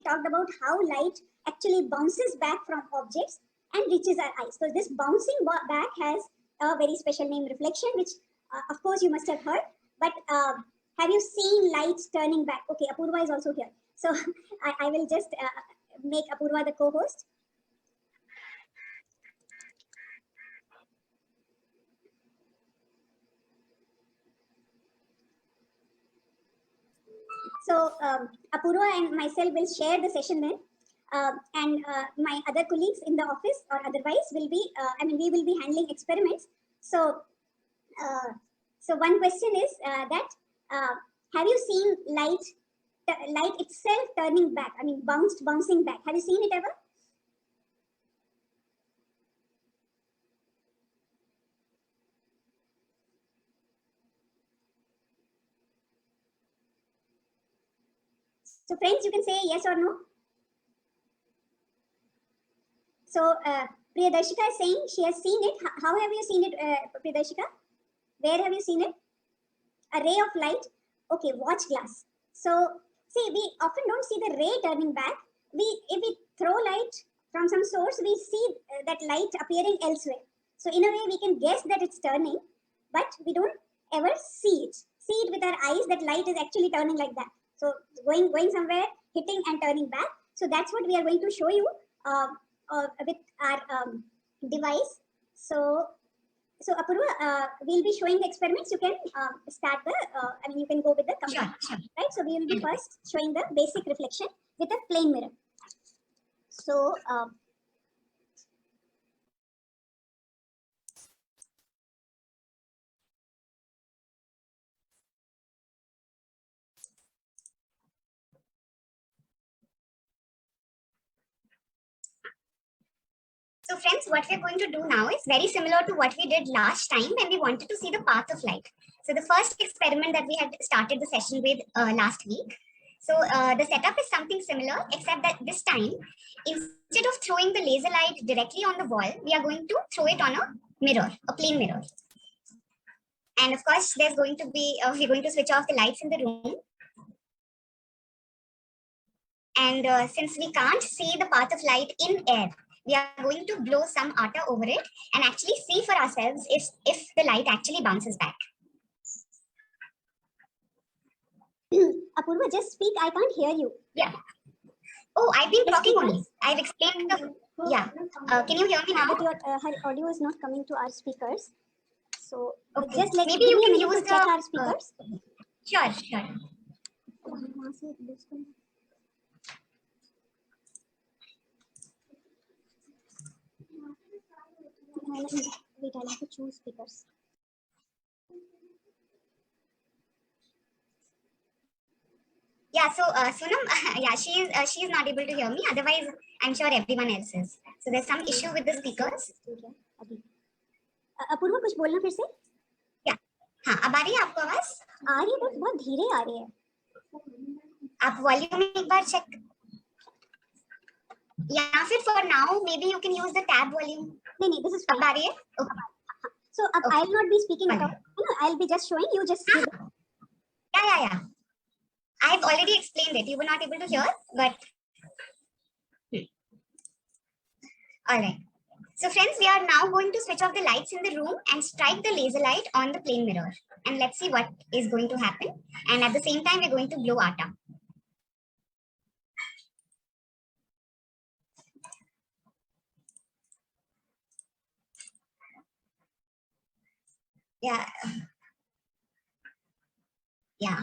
talked about how light actually bounces back from objects and reaches our eyes. So this bouncing back has a very special name, reflection, which of course you must have heard. But have you seen light turning back? Okay, Apurva is also here. So I will just make Apurva the co-host. So Apurva and myself will share the session then. And my other colleagues in the office or otherwise will be, we will be handling experiments. So, so one question is that have you seen light itself turning back? I mean, bouncing back. Have you seen it ever? So friends, you can say yes or no. So Priyadarshika is saying she has seen it. How have you seen it, Priyadarshika? Where have you seen it? A ray of light. Okay, watch glass. So see, we often don't see the ray turning back. If we throw light from some source, we see that light appearing elsewhere. So in a way, we can guess that it's turning, but we don't ever see it. See it with our eyes that light is actually turning like that. So going somewhere, hitting and turning back. So that's what we are going to show you with our device. So Apurva, we'll be showing the experiments. You can start the, you can go with the computer, sure. Right? So we will be first showing the basic reflection with a plane mirror. So So friends, what we're going to do now is very similar to what we did last time when we wanted to see the path of light. So the first experiment that we had started the session with last week. So the setup is something similar, except that this time, instead of throwing the laser light directly on the wall, we are going to throw it on a mirror, a plane mirror. And of course, there's going to be, we're going to switch off the lights in the room. And since we can't see the path of light in air, we are going to blow some atta over it and actually see for ourselves if the light actually bounces back. Apurva, just speak. I can't hear you. Yeah. Oh, I've been talking only. I've explained. Yeah. Can you hear me now? But your her audio is not coming to our speakers. So okay. Just let maybe you can use to check our speakers. Sure, sure. Wait, I'll have to choose speakers. Yeah, so Sunam, yeah, she is not able to hear me. Otherwise, I'm sure everyone else is. So there's some issue with the speakers. Apoorva कुछ बोलना फिर से? Yeah. हाँ, अब आ रही है आपको आवाज? आ रही है बट बहुत धीरे आ रही है. आप वॉल्यूम एक बार चेक. या फिर for now, maybe you can use the tab volume. नहीं, this is fine. अब आ रही है? Okay. So okay. I'll not be speaking at all. I'll be just showing you. Just yeah. I've already explained it. You were not able to hear, but all right. So friends, we are now going to switch off the lights in the room and strike the laser light on the plane mirror. And let's see what is going to happen. And at the same time, we're going to blow atta. Yeah.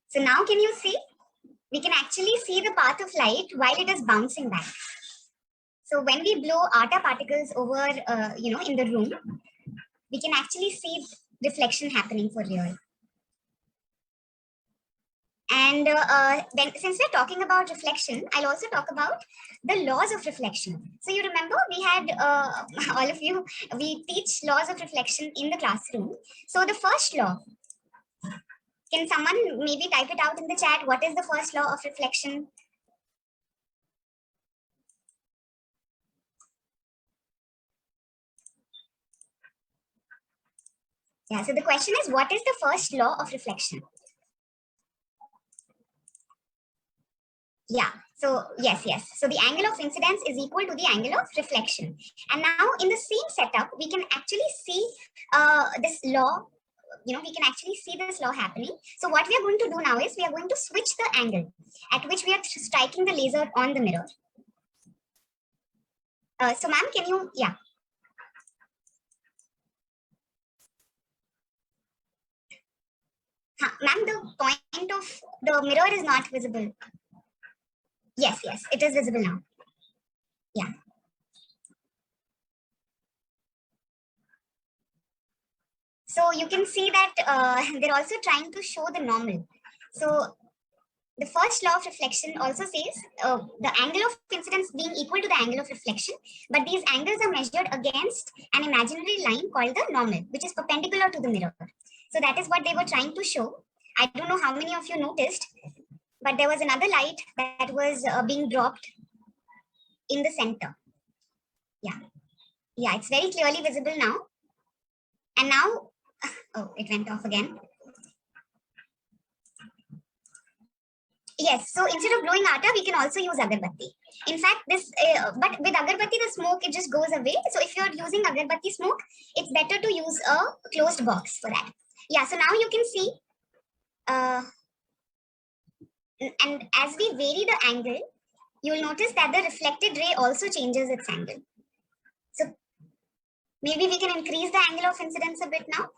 So now can you see? We can actually see the path of light while it is bouncing back. So when we blow atta particles over, in the room, we can actually see reflection happening for real. And since we're talking about reflection, I'll also talk about the laws of reflection. So you remember we had, all of you, we teach laws of reflection in the classroom. So the first law, can someone maybe type it out in the chat? What is the first law of reflection? Yeah, so the question is, what is the first law of reflection? Yeah, So yes, yes. So the angle of incidence is equal to the angle of reflection. And now in the same setup, we can actually see this law. We can actually see this law happening. So what we are going to do now is we are going to switch the angle at which we are striking the laser on the mirror. So ma'am, can you, yeah. Ma'am, the point of the mirror is not visible. Yes, yes, it is visible now. Yeah. So you can see that they're also trying to show the normal. So the first law of reflection also says the angle of incidence being equal to the angle of reflection, but these angles are measured against an imaginary line called the normal, which is perpendicular to the mirror. So that is what they were trying to show. I don't know how many of you noticed, but there was another light that was being dropped in the center. Yeah. Yeah, it's very clearly visible now. And now, oh, it went off again. Yes, so instead of blowing atta, we can also use agarbatti. In fact, but with agarbatti, the smoke, it just goes away. So if you're using agarbatti smoke, it's better to use a closed box for that. Yeah, so now you can see, and as we vary the angle, you'll notice that the reflected ray also changes its angle. So maybe we can increase the angle of incidence a bit now.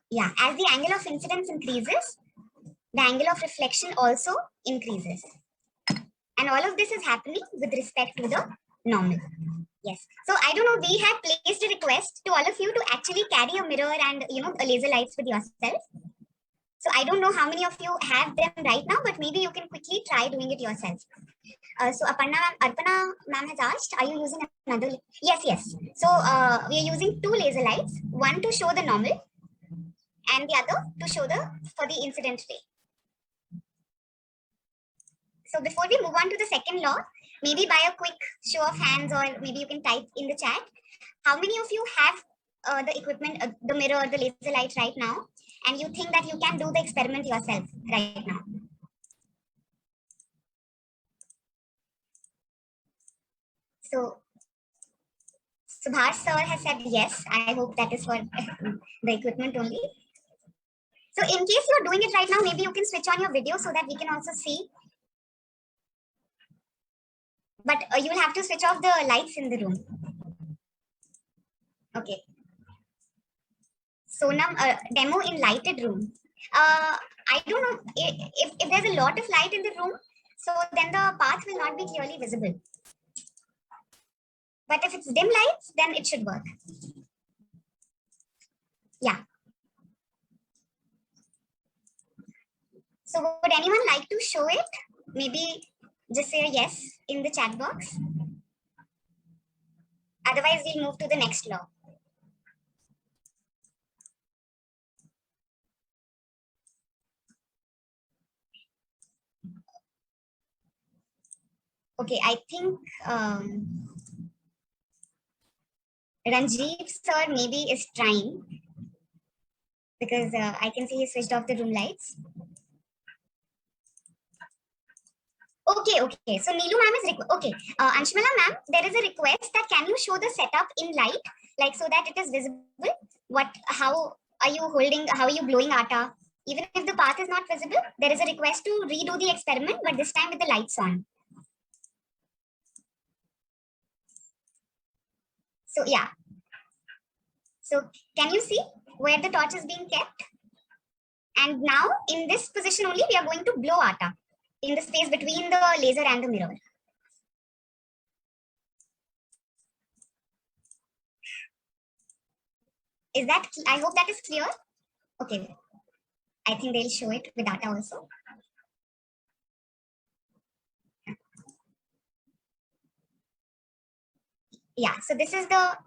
Yeah, as the angle of incidence increases, the angle of reflection also increases. And all of this is happening with respect to the normal. Yes. So I don't know, we had placed a request to all of you to actually carry a mirror and, a laser lights with yourself. So I don't know how many of you have them right now, but maybe you can quickly try doing it yourself. So Arpana ma'am has asked, are you using another? Yes, yes. So we are using two laser lights, one to show the normal and the other to show for the incident ray. So before we move on to the second law, maybe by a quick show of hands, or maybe you can type in the chat, how many of you have the equipment, the mirror, the laser light right now, and you think that you can do the experiment yourself right now? So Subhash sir has said yes. I hope that is for the equipment only. So in case you're doing it right now, maybe you can switch on your video so that we can also see. But you'll have to switch off the lights in the room. Okay. Sonam, demo in lighted room. I don't know if there's a lot of light in the room, so then the path will not be clearly visible. But if it's dim lights, then it should work. Yeah. So would anyone like to show it? Maybe just say a yes in the chat box. Otherwise, we'll move to the next law. Okay, I think Ranjeev sir maybe is trying, because I can see he switched off the room lights. Okay, okay. So Neelu ma'am is okay. Anshmala ma'am, there is a request that can you show the setup in light, like so that it is visible. How are you holding? How are you blowing atta? Even if the path is not visible, there is a request to redo the experiment, but this time with the lights on. So yeah. So can you see where the torch is being kept? And now in this position only, we are going to blow atta in the space between the laser and the mirror. Is that, I hope that is clear. Okay. I think they'll show it with data also. Yeah, so this is the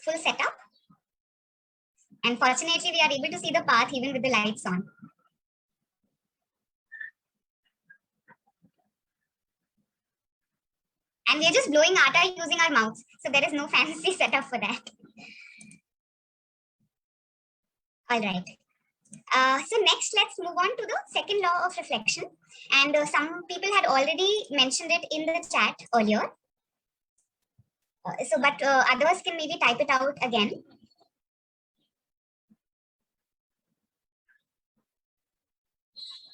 full setup. And fortunately, we are able to see the path even with the lights on. And we're just blowing atta using our mouths. So there is no fancy setup for that. All right. So next, let's move on to the second law of reflection. And some people had already mentioned it in the chat earlier. But others can maybe type it out again.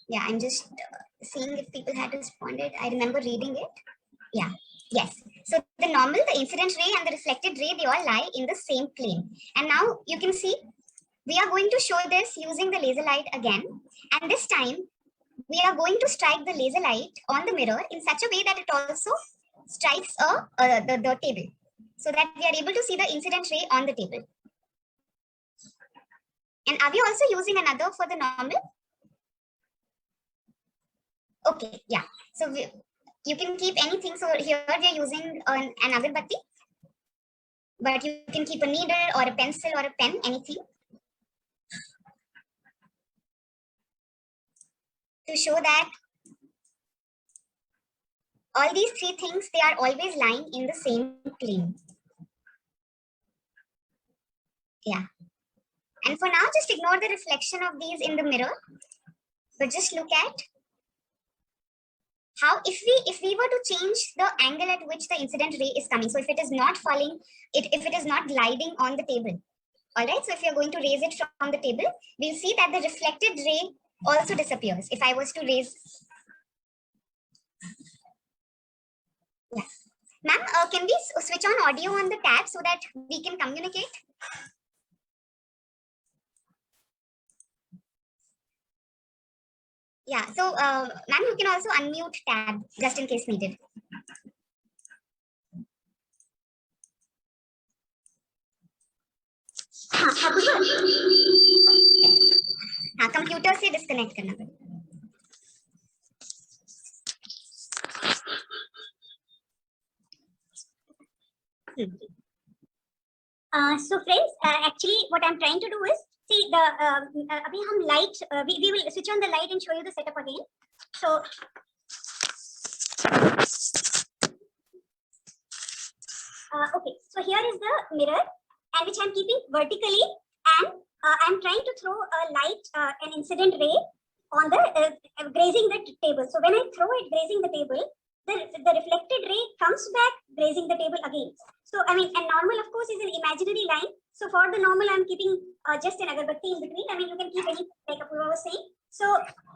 Yeah, I'm just seeing if people had responded. I remember reading it. Yeah, yes. So the normal, the incident ray and the reflected ray, they all lie in the same plane. And now you can see we are going to show this using the laser light again. And this time we are going to strike the laser light on the mirror in such a way that it also strikes the table, so that we are able to see the incident ray on the table. And are we also using another for the normal? Okay, yeah. So you can keep anything. So here we are using an agarbatti, but you can keep a needle or a pencil or a pen, anything, to show that all these three things, they are always lying in the same plane. Yeah. And for now, just ignore the reflection of these in the mirror, but just look at how if we were to change the angle at which the incident ray is coming. So if it is not falling, if it is not gliding on the table, all right. So if you're going to raise it from the table, we'll see that the reflected ray also disappears. If I was to raise, yeah, ma'am, can we switch on audio on the tab so that we can communicate? Yeah. So, ma'am, you can also unmute tab just in case needed. हाँ computer से disconnect करना पड़ेगा. So friends, actually what I'm trying to do is, see the अभी हम light, we will switch on the light and show you the setup again. So okay, so here is the mirror, and which I'm keeping vertically, and I'm trying to throw a light, an incident ray on the grazing the table. So when I throw it grazing the table, the reflected ray comes back grazing the table again. So I mean, and normal of course is an imaginary line. So for the normal, I'm keeping just an agarbatti in between. I mean, you can keep any, like Apurva was saying. So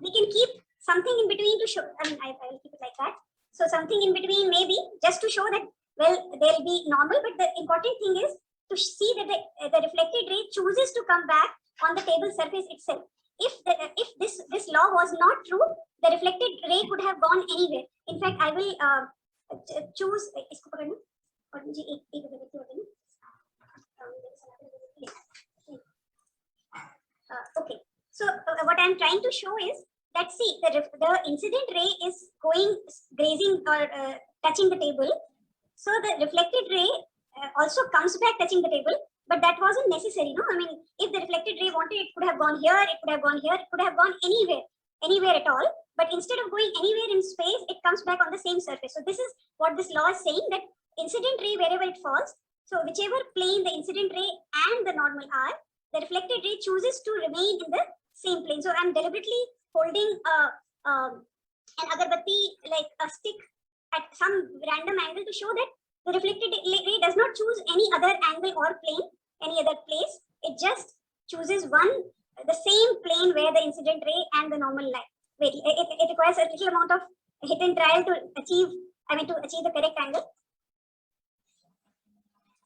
we can keep something in between to show. I mean, I will keep it like that. So something in between, maybe just to show that, well, they'll be normal, but the important thing is to see that the reflected ray chooses to come back on the table surface itself. If this law was not true, the reflected ray could have gone anywhere. In fact, I will choose. Okay. So what I'm trying to show is that, see, the incident ray is going grazing or touching the table. So the reflected ray also comes back touching the table, but that wasn't necessary, no? I mean, if the reflected ray wanted, it could have gone here, it could have gone here, it could have gone anywhere at all. But instead of going anywhere in space, it comes back on the same surface. So this is what this law is saying, that incident ray, wherever it falls, so whichever plane the incident ray and the normal are, the reflected ray chooses to remain in the same plane. So I'm deliberately holding an agarbatti, like a stick, at some random angle to show that the reflected ray does not choose any other angle or plane, any other place. It just chooses the same plane where the incident ray and the normal lie. Wait, it requires a little amount of hit and trial to achieve the correct angle.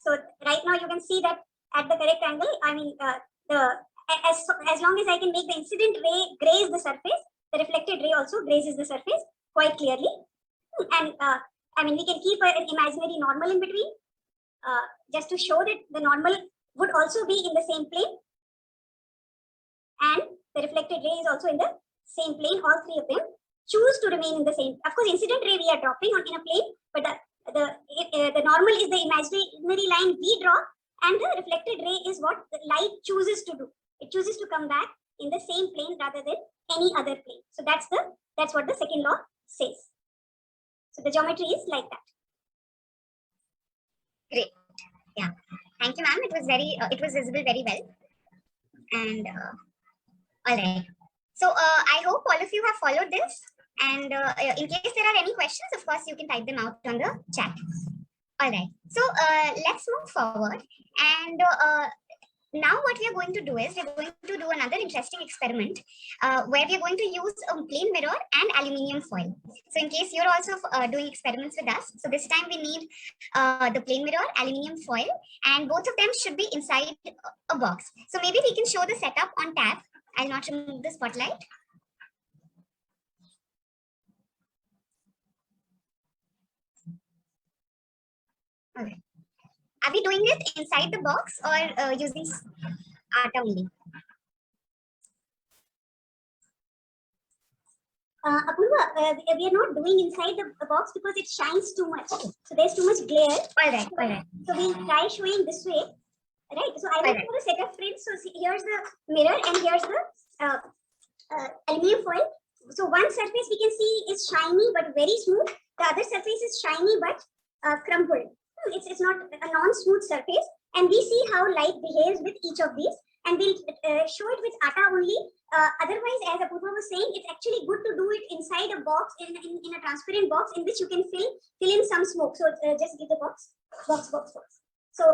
So right now you can see that at the correct angle, I mean, as long as I can make the incident ray graze the surface, the reflected ray also grazes the surface quite clearly. And I mean, we can keep an imaginary normal in between, just to show that the normal would also be in the same plane, and the reflected ray is also in the same plane. All three of them choose to remain in the same. Of course, incident ray we are dropping in a plane, but the normal is the imaginary line we draw, and the reflected ray is what the light chooses to do. It chooses to come back in the same plane rather than any other plane. So that's what the second law says. So the geometry is like that. Great. Yeah. Thank you, ma'am. It was visible very well. And All right. So I hope all of you have followed this. And in case there are any questions, of course, you can type them out on the chat. All right. So let's move forward. And now what we are going to do is we're going to do another interesting experiment where we're going to use a plain mirror and aluminium foil. So in case you're also doing experiments with us, so this time we need the plain mirror, aluminium foil, and both of them should be inside a box. So maybe we can show the setup on tab. I'll not remove the spotlight. Okay. Are we doing it inside the box or using art only? Apurva, we are not doing inside the box because it shines too much. So there's too much glare. All right, all right. So we'll try showing this way. Right. So I will put a set of frames. So see, here's the mirror and here's the aluminum foil. So one surface we can see is shiny but very smooth. The other surface is shiny but crumpled. It's not a non-smooth surface. And we see how light behaves with each of these. And we'll show it with atta only. Otherwise, as Apurva was saying, it's actually good to do it inside a box, in a transparent box in which you can fill in some smoke. So just give the box. So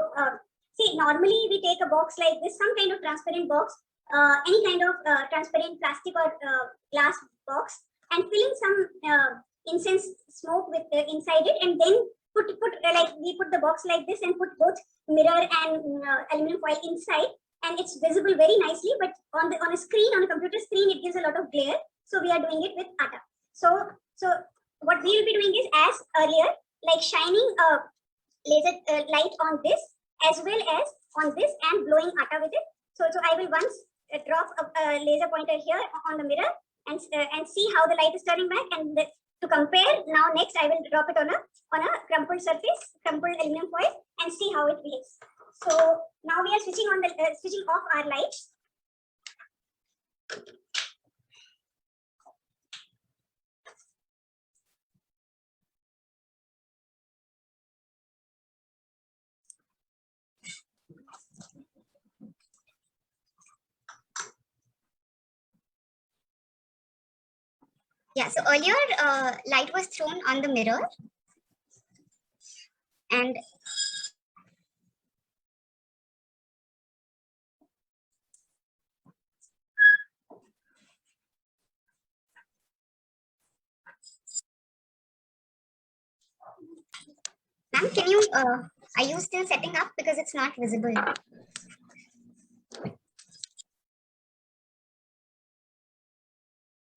see, normally we take a box like this, some kind of transparent box, any kind of transparent plastic or glass box, and fill in some incense smoke with inside it, and then put like we put the box like this and put both mirror and aluminum foil inside, and it's visible very nicely. But on a screen, on a computer screen, it gives a lot of glare. So we are doing it with atta. So what we will be doing is, as earlier, like shining a laser light on this as well as on this and blowing atta with it. So I will once drop a laser pointer here on the mirror and see how the light is turning back, and to compare, now next I will drop it on a crumpled surface, crumpled aluminum foil, and see how it behaves. So now we are switching off our lights. Yeah, so earlier light was thrown on the mirror, and ma'am, can you are you still setting up, because it's not visible?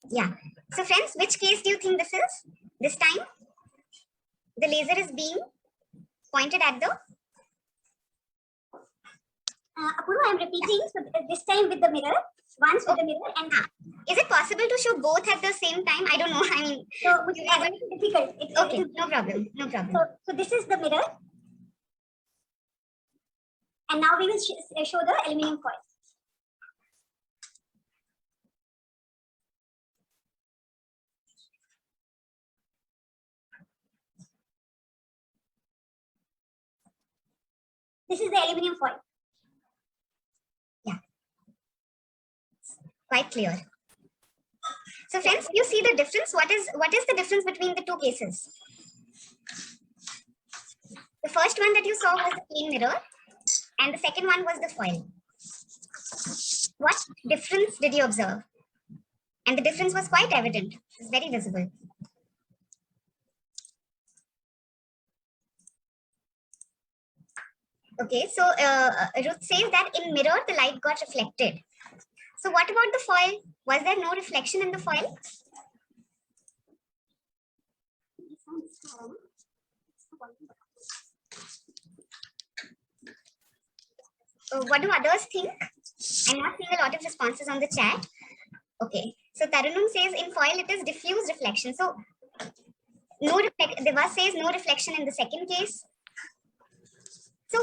Yeah. So friends, which case do you think this is? This time the laser is being pointed at the Apurva, I'm repeating. So this time with the mirror, once with the mirror, and is it possible to show both at the same time? I don't know. I mean, so which is very difficult. Okay, no problem, no problem. So this is the mirror, and now we will show the aluminum foil. This is the aluminum foil. Yeah, quite clear. So friends, you see the difference? What is the difference between the two cases? The first one that you saw was the plain mirror, and the second one was the foil. What difference did you observe? And the difference was quite evident. It's very visible. Okay, so Ruth says that in mirror, the light got reflected. So what about the foil? Was there no reflection in the foil? What do others think? I'm not seeing a lot of responses on the chat. Okay, so Tarunum says in foil it is diffuse reflection. So no reflection. Deva says no reflection in the second case. So,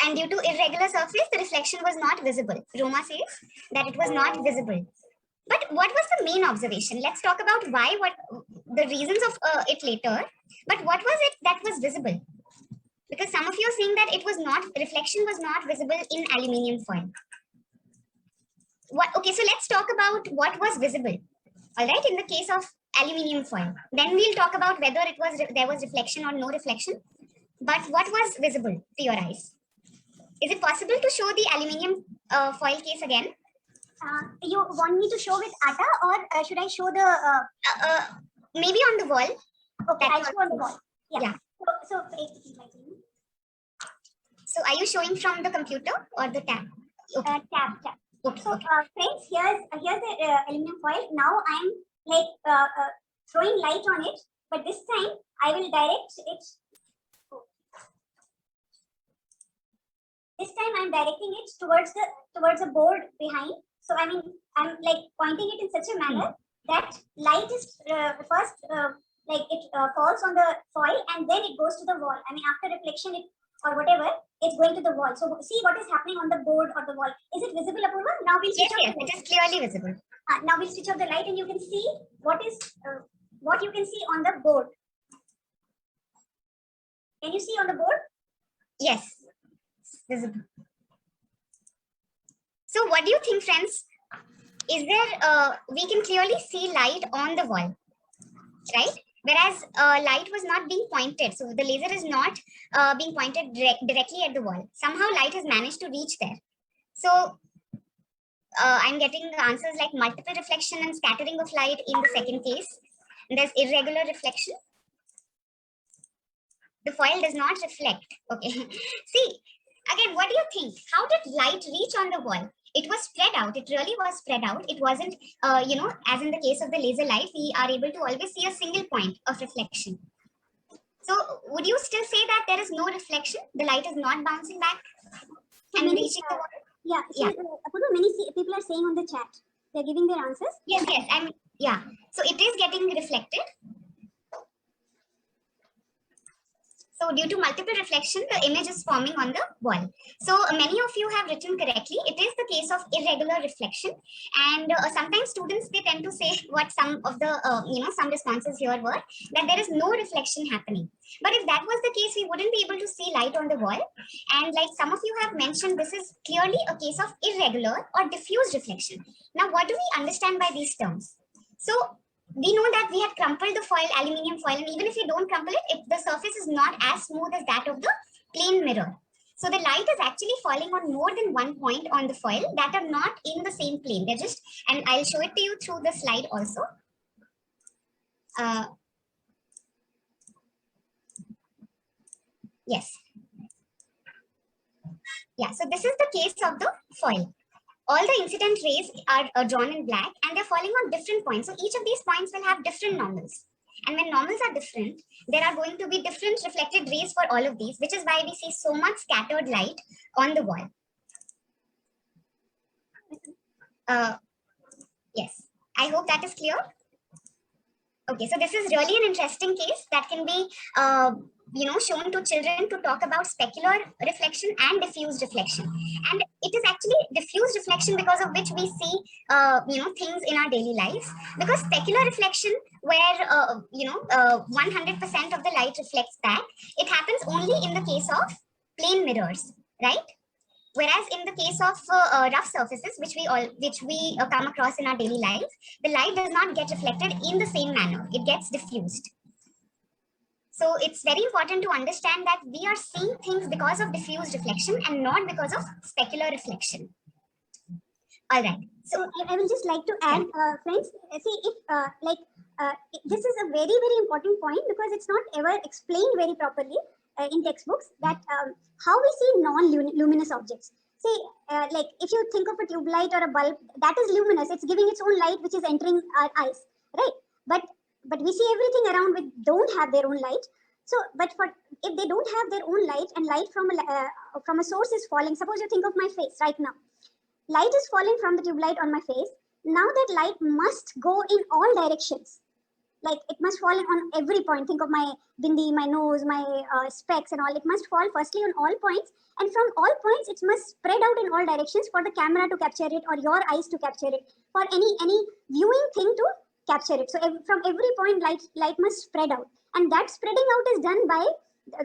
and due to irregular surface, the reflection was not visible. Roma says that it was not visible. But what was the main observation? Let's talk about what the reasons of it later. But what was it that was visible? Because some of you are saying that reflection was not visible in aluminium foil. what? Okay, so let's talk about what was visible. All right, in the case of aluminium foil, then we'll talk about whether it was there was reflection or no reflection. But what was visible to your eyes? Is it possible to show the aluminium foil case again? You want me to show with Atta, or should I show the? Maybe on the wall. Okay, I'll show on the wall. Yeah. So So are you showing from the computer or the tab? Okay. tab. Okay. So Okay. friends, here's the aluminum foil. Now I'm like throwing light on it, but this time I will direct it. This time I'm directing it towards the board behind. So I mean I'm like pointing it in such a manner that light is first like it falls on the foil and then it goes to the wall. I mean after reflection it or whatever, it's going to the wall. So see what is happening on the board or the wall. Is it visible, Apurva? Now we'll switch Yes, it is clearly visible. now we'll switch off the light and you can see what you can see on the board. Can you see on the board? Yes, visible. So what do you think, friends? Is there, we can clearly see light on the wall, right? Whereas light was not being pointed. So the laser is not being pointed directly at the wall. Somehow light has managed to reach there. So I'm getting answers like multiple reflection and scattering of light in the second case. And there's irregular reflection. The foil does not reflect. Okay. See, again, what do you think? How did light reach on the wall? It was spread out. It really was spread out. It wasn't, as in the case of the laser light, we are able to always see a single point of reflection. So would you still say that there is no reflection? The light is not bouncing back and reaching the wall? Yeah. Many people are saying on the chat. They're giving their answers. Yes. Yeah. So it is getting reflected. So due to multiple reflection, the image is forming on the wall. So many of you have written correctly. It is the case of irregular reflection. And sometimes students, they tend to say what some of the, some responses here were, that there is no reflection happening. But if that was the case, we wouldn't be able to see light on the wall. And like some of you have mentioned, this is clearly a case of irregular or diffuse reflection. Now, what do we understand by these terms? So we know that we had crumpled the foil, aluminium foil, and even if you don't crumple it, if the surface is not as smooth as that of the plane mirror. So the light is actually falling on more than one point on the foil that are not in the same plane. They're just, and I'll show it to you through the slide also. Yes. Yeah, so this is the case of the foil. All the incident rays are drawn in black and they're falling on different points. So each of these points will have different normals. And when normals are different, there are going to be different reflected rays for all of these, which is why we see so much scattered light on the wall. Yes, I hope that is clear. Okay, so this is really an interesting case that can be shown to children to talk about specular reflection and diffuse reflection. And it is actually diffuse reflection because of which we see things in our daily lives. Because specular reflection, where 100% of the light reflects back, it happens only in the case of plane mirrors, right? Whereas in the case of rough surfaces, which we come across in our daily life, the light does not get reflected in the same manner. It gets diffused. So it's very important to understand that we are seeing things because of diffuse reflection and not because of specular reflection. All right. So I will just like to add, friends, see if this is a very, very important point because it's not ever explained very properly in textbooks that how we see non-luminous objects. See, like if you think of a tube light or a bulb, that is luminous. It's giving its own light, which is entering our eyes, right? But we see everything around which don't have their own light. So, but if they don't have their own light and light from a source is falling, suppose you think of my face right now. Light is falling from the tube light on my face. Now that light must go in all directions. Like it must fall on every point. Think of my bindi, my nose, my specs and all. It must fall firstly on all points. And from all points, it must spread out in all directions for the camera to capture it or your eyes to capture it. For any viewing thing to capture it. So from every point, light must spread out. And that spreading out is done by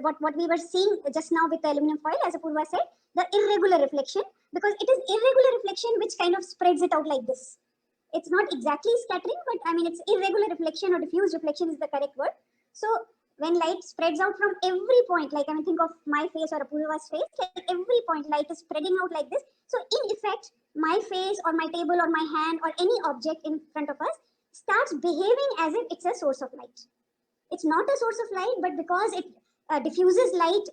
what we were seeing just now with the aluminum foil, as Apurva said, the irregular reflection, because it is irregular reflection which kind of spreads it out like this. It's not exactly scattering, but I mean, it's irregular reflection or diffuse reflection is the correct word. So when light spreads out from every point, like I mean, think of my face or Apurva's face, like every point light is spreading out like this. So in effect, my face or my table or my hand or any object in front of us starts behaving as if it's a source of light. It's not a source of light, but because it diffuses light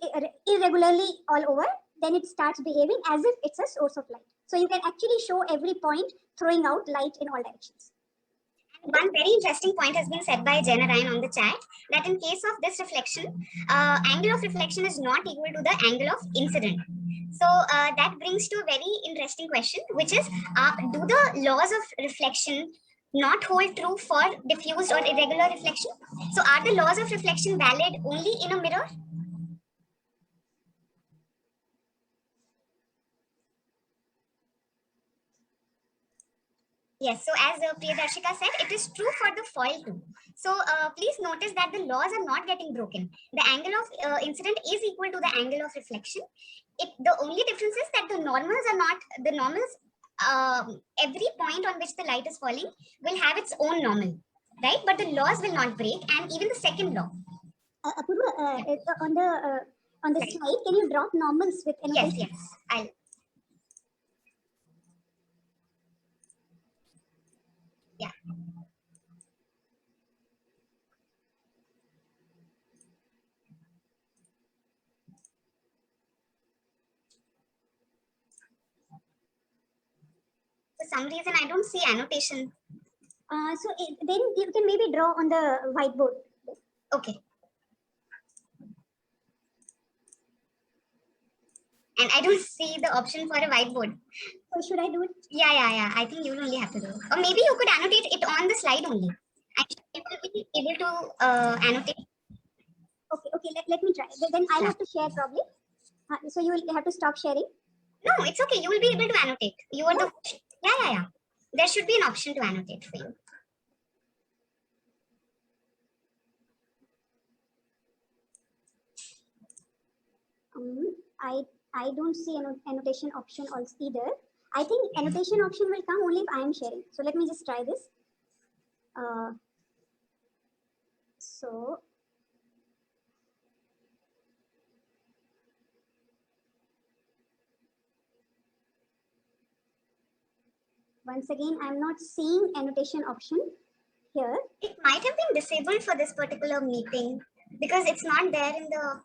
irregularly all over, then it starts behaving as if it's a source of light. So you can actually show every point throwing out light in all directions. One very interesting point has been said by Jenna Ryan on the chat, that in case of this reflection, angle of reflection is not equal to the angle of incident. So that brings to a very interesting question, which is, do the laws of reflection not hold true for diffused or irregular reflection? So are the laws of reflection valid only in a mirror? Yes, so as Priyadarshika said, it is true for the foil too. So please notice that the laws are not getting broken. The angle of incident is equal to the angle of reflection. The only difference is that the normals are not, the normals, every point on which the light is falling will have its own normal, right? But the laws will not break, and even the second law. Apurva, on the slide, can you drop normals with annotation? Yes, I'll. Yeah. For some reason, I don't see annotation. Then you can maybe draw on the whiteboard. Okay. And I don't see the option for a whiteboard. So should I do it? Yeah. I think you will only have to do it. Or maybe you could annotate it on the slide only. I should be able to annotate. Okay. Let me try. Then I'll have to share probably. So you will have to stop sharing. No, it's okay. You will be able to annotate. You are the. Yeah. There should be an option to annotate for you. I don't see an annotation option also either. I think annotation option will come only if I am sharing. So let me just try this. So once again, I'm not seeing annotation option here. It might have been disabled for this particular meeting because it's not there in the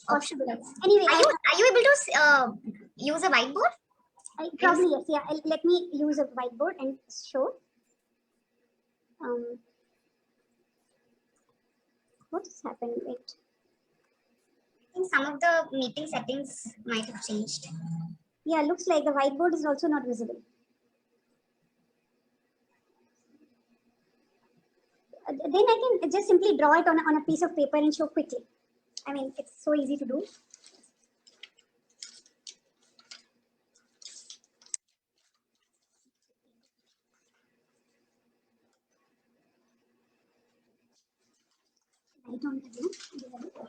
option. Anyway, are you able to use a whiteboard? Probably yes. Yeah, let me use a whiteboard and show. What's happened? Wait. I think some of the meeting settings might have changed. Yeah, looks like the whiteboard is also not visible. Then I can just simply draw it on a piece of paper and show quickly. I mean, it's so easy to do. I don't know.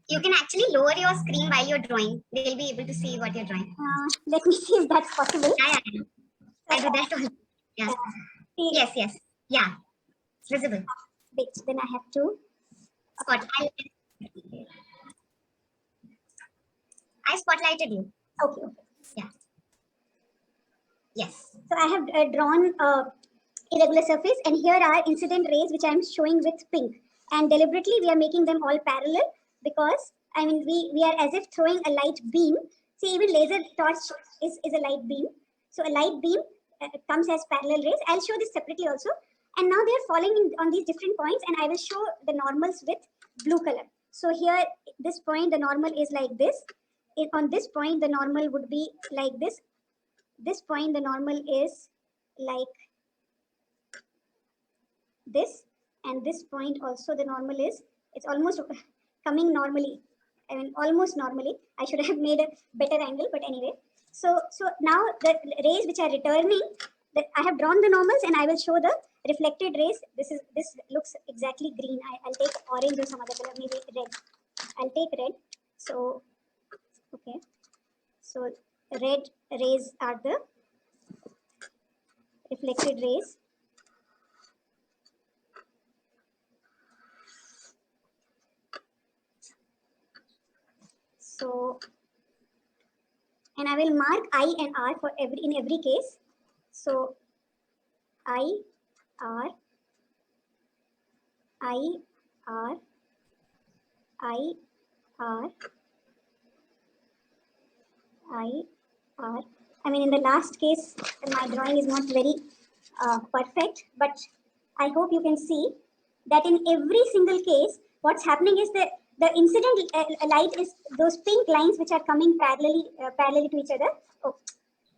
You can actually lower your screen while you're drawing. They'll be able to see what you're drawing. Let me see if that's possible. Yeah. I do that also. Yeah. Yes. Yeah. It's visible. Wait, then I have to. Spotlight. I spotlighted you. Okay. Yeah. Yes. So I have drawn irregular surface, and here are incident rays which I am showing with pink. And deliberately we are making them all parallel because I mean we are as if throwing a light beam. See, even laser torch is a light beam. So a light beam comes as parallel rays. I'll show this separately also. And now they are falling on these different points, and I will show the normals with blue color. So here, this point, the normal is like this. On this point, the normal would be like this. This point, the normal is like this, and this point also the normal is, it's almost coming normally. I mean, almost normally. I should have made a better angle, but anyway. So now the rays which are returning, I have drawn the normals, and I will show the reflected rays. This looks exactly green. I'll take orange or some other color, maybe red. I'll take red. So okay. So red rays are the reflected rays. So, and I will mark I and R for in every case. So I, R, I, R, I, R, I, R. I mean, in the last case, my drawing is not very perfect, but I hope you can see that in every single case, what's happening is the incident light is those pink lines which are coming parallelly to each other. Oh,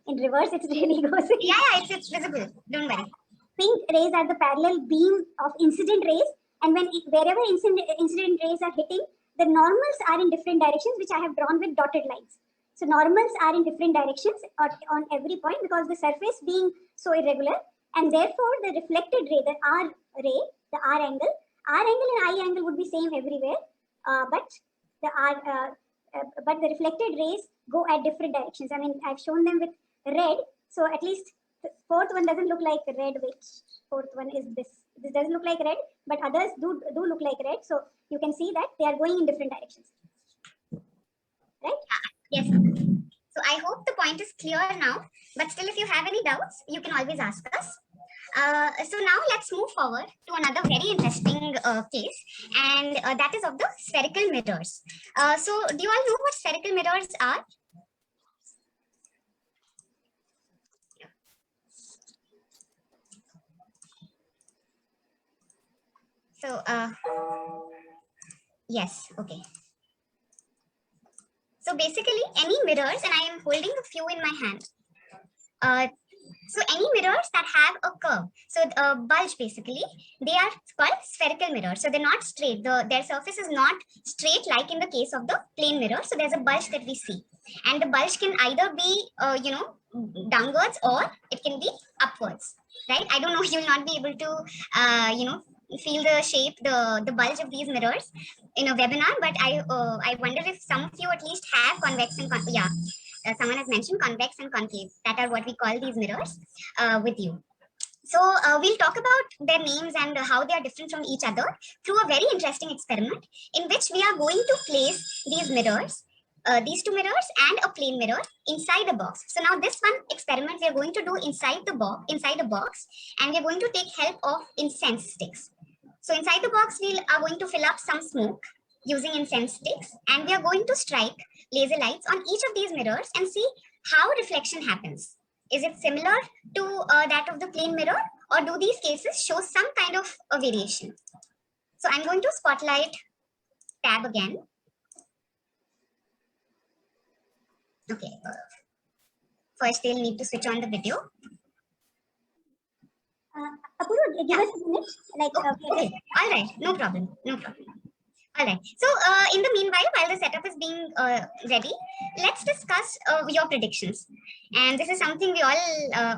in reverse, it's really goes. Yeah, it's visible. Don't worry. Pink rays are the parallel beam of incident rays, and wherever incident rays are hitting, the normals are in different directions, which I have drawn with dotted lines. So normals are in different directions on every point because the surface being so irregular, and therefore the reflected ray, the R ray, the R angle and I angle would be same everywhere, but the reflected rays go at different directions. I mean, I've shown them with red, so at least the fourth one doesn't look like red. Which fourth one is this? This doesn't look like red, but others do look like red. So you can see that they are going in different directions, right? Yes. So I hope the point is clear now, but still if you have any doubts, you can always ask us. So now let's move forward to another very interesting case, and that is of the spherical mirrors. So do you all know what spherical mirrors are? So yes, okay. So basically any mirrors, and I am holding a few in my hand. So any mirrors that have a curve, so a bulge basically, they are called spherical mirrors. So they're not straight. Their surface is not straight like in the case of the plane mirror. So there's a bulge that we see, and the bulge can either be downwards or it can be upwards, right? I don't know. You will not be able to feel the shape, the bulge of these mirrors in a webinar, but I wonder if some of you at least have convex and someone has mentioned convex and concave. That are what we call these mirrors with you. So we'll talk about their names and how they are different from each other through a very interesting experiment in which we are going to place these mirrors, these two mirrors and a plane mirror inside a box. So now this one experiment we are going to do inside the box, and we are going to take help of incense sticks. So inside the box, we are going to fill up some smoke using incense sticks, and we are going to strike laser lights on each of these mirrors and see how reflection happens. Is it similar to that of the plane mirror, or do these cases show some kind of a variation? So I'm going to spotlight tab again. Okay. First, they'll need to switch on the video. Apurva, give us a minute. Okay. All right. No problem. All right. So in the meanwhile, while the setup is being ready, let's discuss your predictions. And this is something we all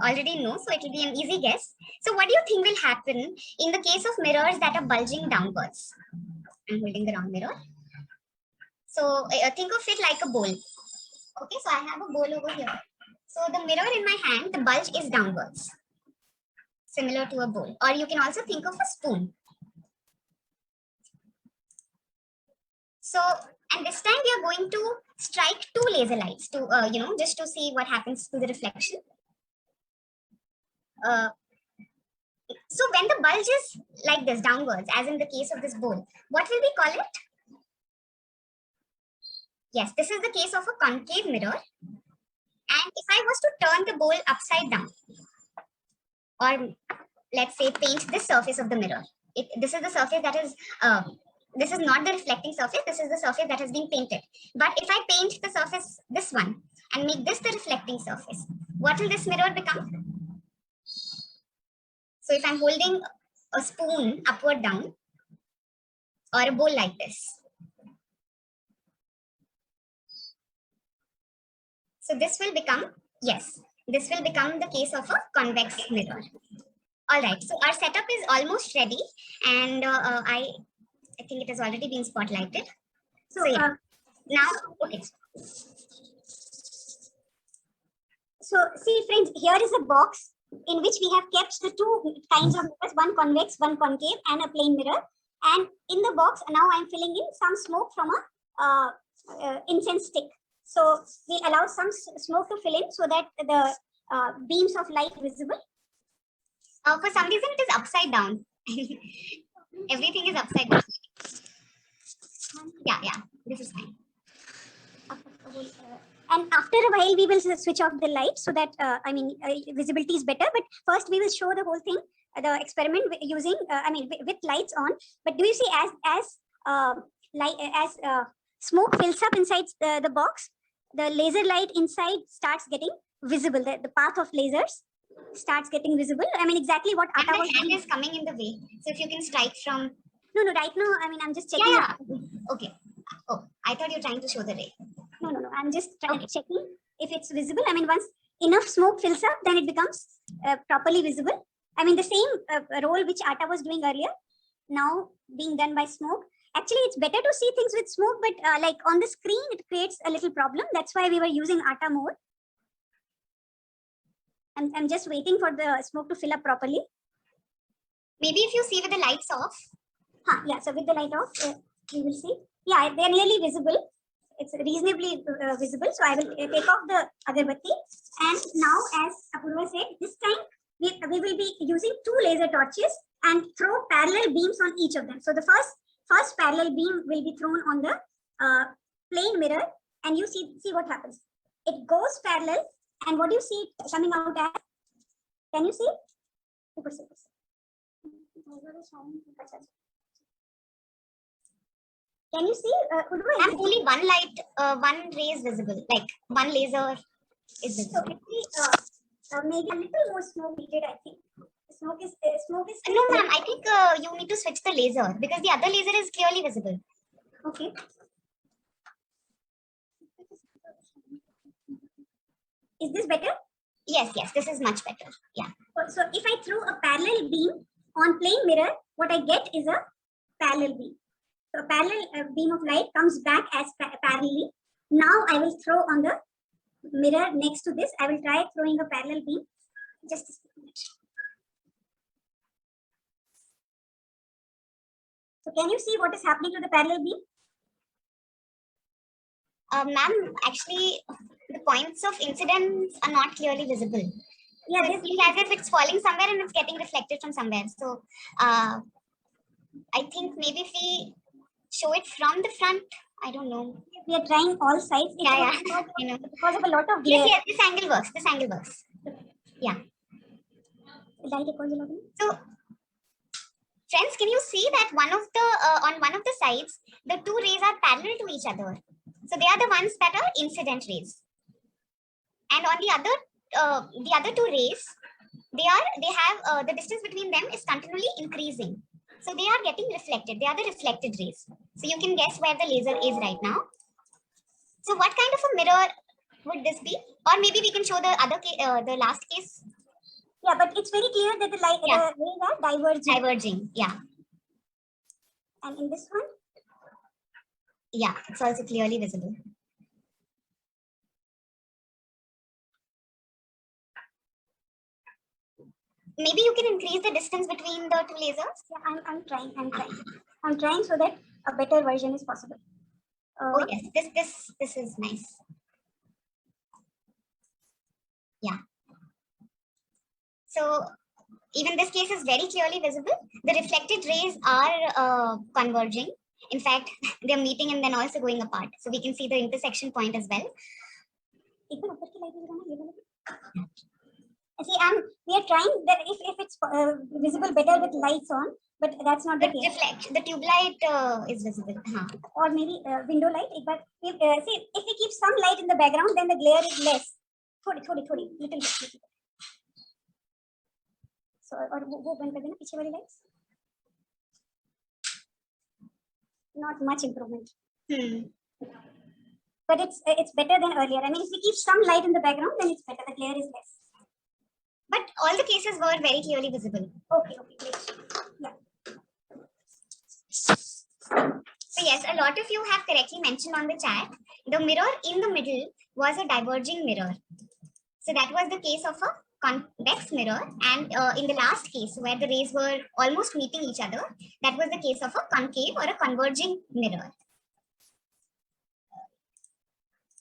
already know, so it will be an easy guess. So what do you think will happen in the case of mirrors that are bulging downwards? I'm holding the wrong mirror. So think of it like a bowl. Okay, so I have a bowl over here. So the mirror in my hand, the bulge is downwards, similar to a bowl. Or you can also think of a spoon. So, and this time we are going to strike two laser lights to, just to see what happens to the reflection. So when the bulge is like this, downwards, as in the case of this bowl, what will we call it? Yes, this is the case of a concave mirror. And if I was to turn the bowl upside down, or let's say paint this surface of the mirror, this is the surface that is, this is not the reflecting surface, this is the surface that has been painted. But if I paint the surface, this one, and make this the reflecting surface, what will this mirror become? So if I'm holding a spoon upward down or a bowl like this. So this will become, yes, this will become the case of a convex mirror. All right, so our setup is almost ready, and I think it has already been spotlighted. So yeah, now, okay. So see friends, here is a box in which we have kept the two kinds of mirrors, one convex, one concave, and a plane mirror. And in the box, now I am filling in some smoke from a incense stick. So we'll allow some smoke to fill in so that the beams of light are visible. For some reason, it is upside down. Everything is upside down. Yeah, this is fine. And after a while, we will switch off the light so that, visibility is better. But first, we will show the whole thing, the experiment using, with lights on. But do you see as smoke fills up inside the box, the laser light inside starts getting visible. The path of lasers starts getting visible. I mean, exactly what Atta was doing. Is coming in the way. So if you can strike from. No, right now, I'm just checking. Yeah. Okay. Oh, I thought you were trying to show the ray. No. I'm just checking if it's visible. I mean, once enough smoke fills up, then it becomes properly visible. I mean, the same role which Atta was doing earlier, now being done by smoke. Actually, it's better to see things with smoke, but like on the screen, it creates a little problem. That's why we were using Atta mode. I'm just waiting for the smoke to fill up properly. Maybe if you see with the lights off. Yeah, so with the light off, we will see. Yeah, they're nearly visible. It's reasonably visible. So I will take off the agarbatti. And now, as Apurva said, this time we will be using two laser torches and throw parallel beams on each of them. So the first parallel beam will be thrown on the plane mirror, and you see what happens. It goes parallel, and what do you see coming out as? Can you see? Can you see? And only one light, one ray is visible. Like one laser is visible. So maybe a little more smoke needed, I think. Smoke is. No, ma'am. I think you need to switch the laser because the other laser is clearly visible. Okay. Is this better? Yes. This is much better. Yeah. So if I throw a parallel beam on plane mirror, what I get is a parallel beam. So a parallel beam of light comes back as parallelly. Now I will throw on the mirror next to this. I will try throwing a parallel beam. Just a minute. So can you see what is happening to the parallel beam? Ma'am, actually, the points of incidence are not clearly visible. Yeah, so it's as if it's falling somewhere and it's getting reflected from somewhere. So I think maybe if we show it from the front, I don't know. We are trying all sides. Yeah. Because of a lot of glare. Yes, this angle works. Yeah. So, friends, can you see that on one of the sides, the two rays are parallel to each other? So they are the ones that are incident rays. And on the other two rays, they have the distance between them is continually increasing. So they are getting reflected. They are the reflected rays. So you can guess where the laser is right now. So what kind of a mirror would this be? Or maybe we can show the last case. Yeah, but it's very clear that the rays are diverging. Yeah. And in this one? Yeah, it's also clearly visible. Maybe you can increase the distance between the two lasers. Yeah, I'm trying so that a better version is possible. Oh yes, this is nice. Yeah. So even this case is very clearly visible. The reflected rays are converging. In fact, they're meeting and then also going apart. So we can see the intersection point as well. See, we are trying that if it's visible better with lights on, but that's not the case. The tube light is visible. Or maybe window light. But if we keep some light in the background, then the glare is less. Little bit. So, or वो बंद कर देना पीछे वाली lights. not much improvement. Hmm. But it's better than earlier. I mean, if we keep some light in the background, then it's better. The glare is less. But all the cases were very clearly visible. Okay, great. Yeah. So yes, a lot of you have correctly mentioned on the chat, the mirror in the middle was a diverging mirror. So that was the case of a convex mirror, and in the last case where the rays were almost meeting each other, that was the case of a concave or a converging mirror.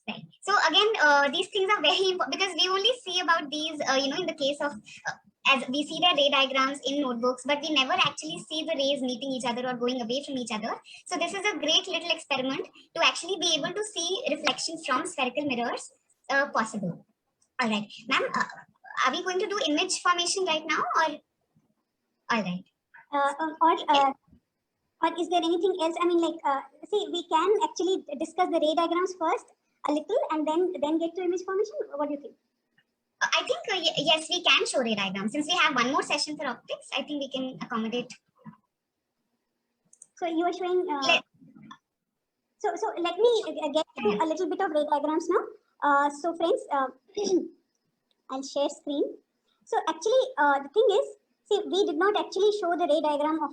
Right. So again, these things are very important because we only see about these, in the case of as we see their ray diagrams in notebooks, but we never actually see the rays meeting each other or going away from each other. So this is a great little experiment to actually be able to see reflections from spherical mirrors possible. All right, ma'am, are we going to do image formation right now, or all right? Or is there anything else? I mean, like, see, we can actually discuss the ray diagrams first a little, and then get to image formation. What do you think? I think yes, we can show ray diagrams. Since we have one more session for optics, I think we can accommodate. So you are showing. So let me get a little bit of ray diagrams now. So friends, I'll share screen. So actually, the thing is, see, we did not actually show the ray diagram of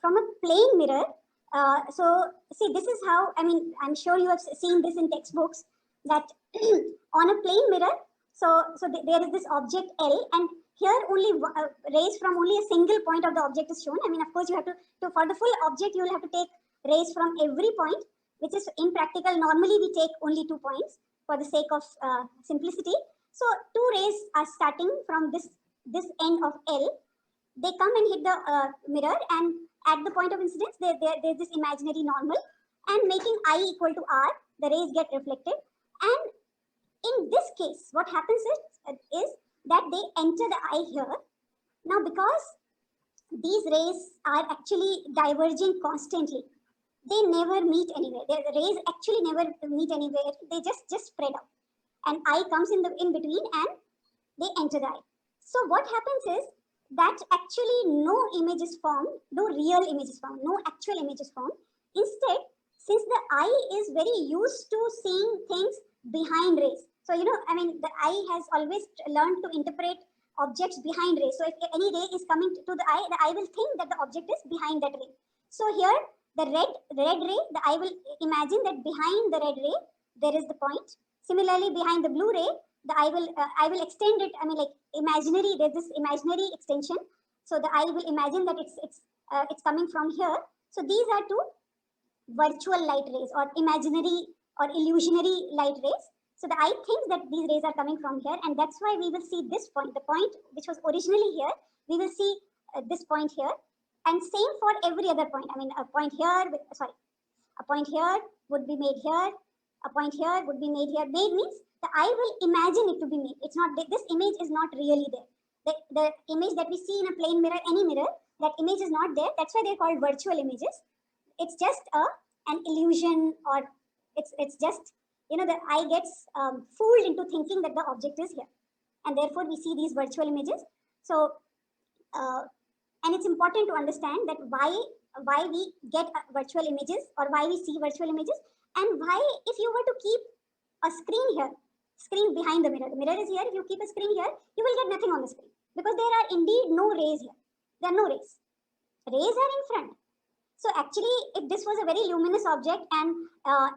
from a plane mirror. So see, this is how, I mean, I'm sure you have seen this in textbooks, that on a plane mirror, so there is this object L, and here only rays from only a single point of the object is shown. I mean, of course, you have to for the full object, you will have to take rays from every point, which is impractical. Normally, we take only 2 points for the sake of simplicity. So 2 rays are starting from this end of L. They come and hit the mirror, and at the point of incidence, there's this imaginary normal, and making I equal to R, the rays get reflected. And in this case, what happens is that they enter the eye here. Now, because these rays are actually diverging constantly, they never meet anywhere. The rays actually never meet anywhere. They just spread out, and eye comes in between, and they enter the eye. So what happens is that actually no image is formed, no real image is formed, no actual image is formed. Instead, since the eye is very used to seeing things behind rays, so I mean, the eye has always learned to interpret objects behind rays. So if any ray is coming to the eye will think that the object is behind that ray. So here, the red ray, the eye will imagine that behind the red ray there is the point. Similarly, behind the blue ray, the eye will extend it. I mean, like, imaginary, there's this imaginary extension. So the eye will imagine that it's coming from here. So these are 2 virtual light rays, or imaginary or illusionary light rays. So the eye thinks that these rays are coming from here, and that's why we will see this point, the point which was originally here, we will see this point here. And same for every other point. I mean, a point here, a point here would be made here, a point here would be made here. Made means the eye will imagine it to be made. It's not, this image is not really there. The image that we see in a plane mirror, any mirror, that image is not there. That's why they're called virtual images. It's just an illusion, or it's just, the eye gets fooled into thinking that the object is here, and therefore we see these virtual images. So and it's important to understand that why we get virtual images, or why we see virtual images, and why, if you were to keep a screen behind the mirror is here, if you keep a screen here, you will get nothing on the screen, because there are indeed no rays here. There are no rays. Rays are in front. So actually, if this was a very luminous object, and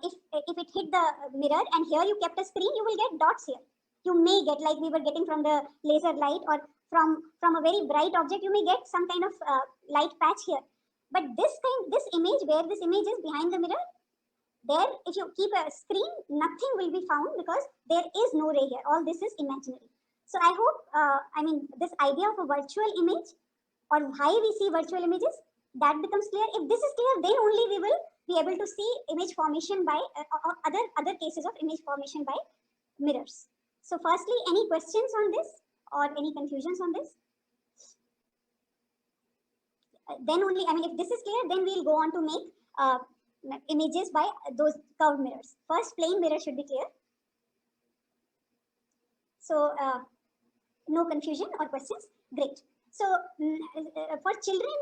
if it hit the mirror, and here you kept a screen, you will get dots here. You may get, like we were getting from the laser light, or from a very bright object, you may get some kind of light patch here. But this image, where this image is behind the mirror, there, if you keep a screen, nothing will be found, because there is no ray here. All this is imaginary. So I hope, I mean, this idea of a virtual image, or why we see virtual images, that becomes clear. If this is clear, then only we will be able to see image formation by or other cases of image formation by mirrors. So firstly, any questions on this, or any confusions on this? Then only, I mean, if this is clear, then we'll go on to make images by those curved mirrors. First, plane mirror should be clear. So no confusion or questions. Great. So for children,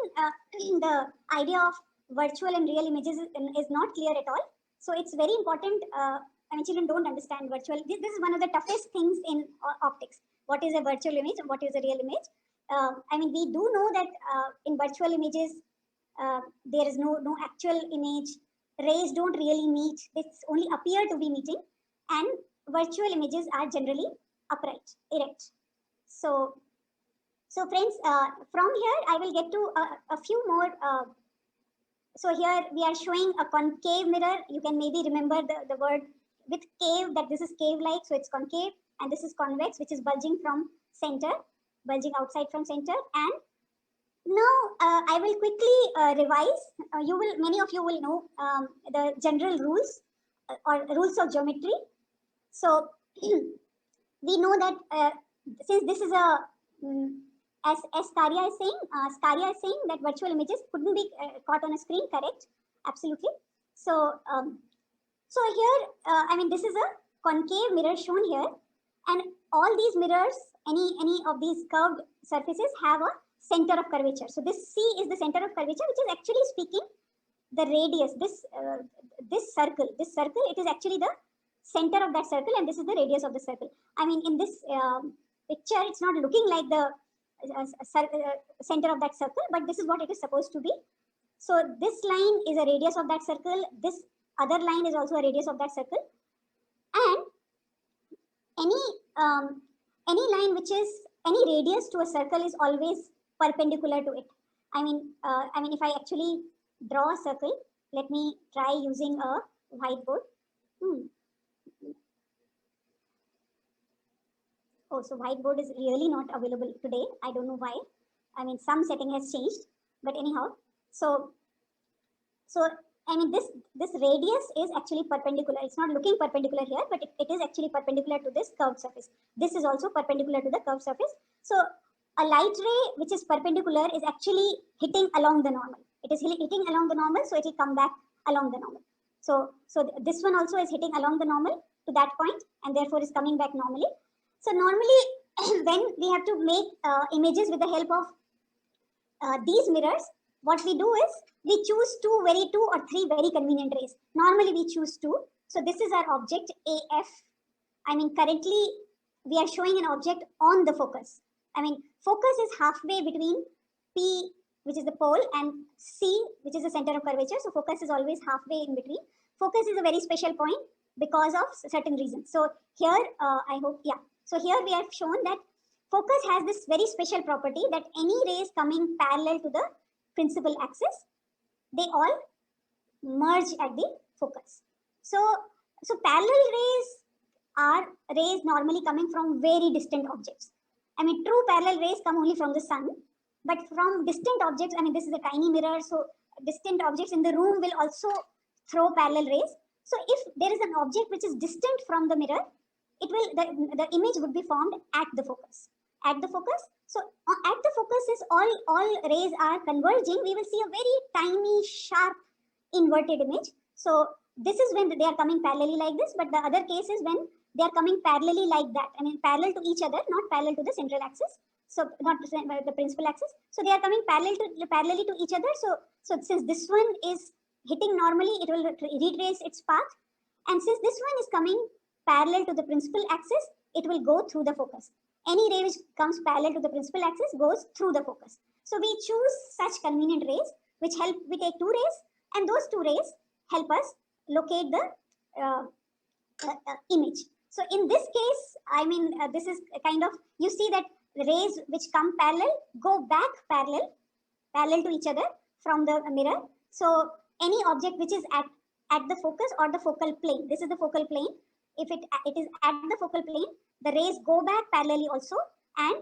the idea of virtual and real images is not clear at all. So it's very important. I mean, children don't understand virtual. This is one of the toughest things in optics. What is a virtual image and what is a real image? I mean, we do know that in virtual images, there is no actual image. Rays don't really meet. They only appear to be meeting. And virtual images are generally upright, erect. So friends, from here, I will get to a few more. So here we are showing a concave mirror. You can maybe remember the word with cave, that this is cave-like, so it's concave, and this is convex, which is bulging from center, bulging outside from center. And now I will quickly revise. Many of you will know the general rules or rules of geometry. So we know that since this is a as Scaria is saying that virtual images couldn't be caught on a screen, correct? Absolutely. So so here, I mean, this is a concave mirror shown here, and all these mirrors, any of these curved surfaces have a center of curvature. So this C is the center of curvature, which is actually speaking the radius. This circle, it is actually the center of that circle, and this is the radius of the circle. I mean, in this picture, it's not looking like the center of that circle, but this is what it is supposed to be. So this line is a radius of that circle. This other line is also a radius of that circle. And any line which is any radius to a circle is always perpendicular to it. I mean, if I actually draw a circle, let me try using a whiteboard. Oh, so whiteboard is really not available today. I don't know why. I mean, some setting has changed, but anyhow. So I mean, this radius is actually perpendicular. It's not looking perpendicular here, but it is actually perpendicular to this curved surface. This is also perpendicular to the curved surface. So a light ray which is perpendicular is actually hitting along the normal. It is hitting along the normal, so it will come back along the normal. So this one also is hitting along the normal to that point, and therefore is coming back normally. So normally, when we have to make images with the help of these mirrors, what we do is we choose two or three very convenient rays. Normally we choose two. So this is our object AF. I mean, currently we are showing an object on the focus. I mean, focus is halfway between P, which is the pole, and C, which is the center of curvature. So focus is always halfway in between. Focus is a very special point because of certain reasons. So here, I hope, yeah. So here we have shown that focus has this very special property that any rays coming parallel to the principal axis, they all merge at the focus. So parallel rays are rays normally coming from very distant objects. I mean, true parallel rays come only from the sun, but from distant objects, I mean, this is a tiny mirror, so distant objects in the room will also throw parallel rays. So if there is an object which is distant from the mirror, it will the image would be formed at the focus. At the focus. So at the focus is all rays are converging. We will see a very tiny, sharp, inverted image. So this is when they are coming parallelly like this, but the other case is when they are coming parallelly like that. I mean, parallel to each other, not parallel to the central axis. So not the principal axis. So they are coming parallelly to each other. So since this one is hitting normally, it will retrace its path. And since this one is coming parallel to the principal axis, it will go through the focus. Any ray which comes parallel to the principal axis goes through the focus. So we choose such convenient rays which help. We take two rays, and those two rays help us locate the image. So in this case, I mean, this is kind of, you see that rays which come parallel go back parallel to each other from the mirror. So any object which is at the focus or the focal plane, this is the focal plane. If it is at the focal plane, the rays go back parallelly also, and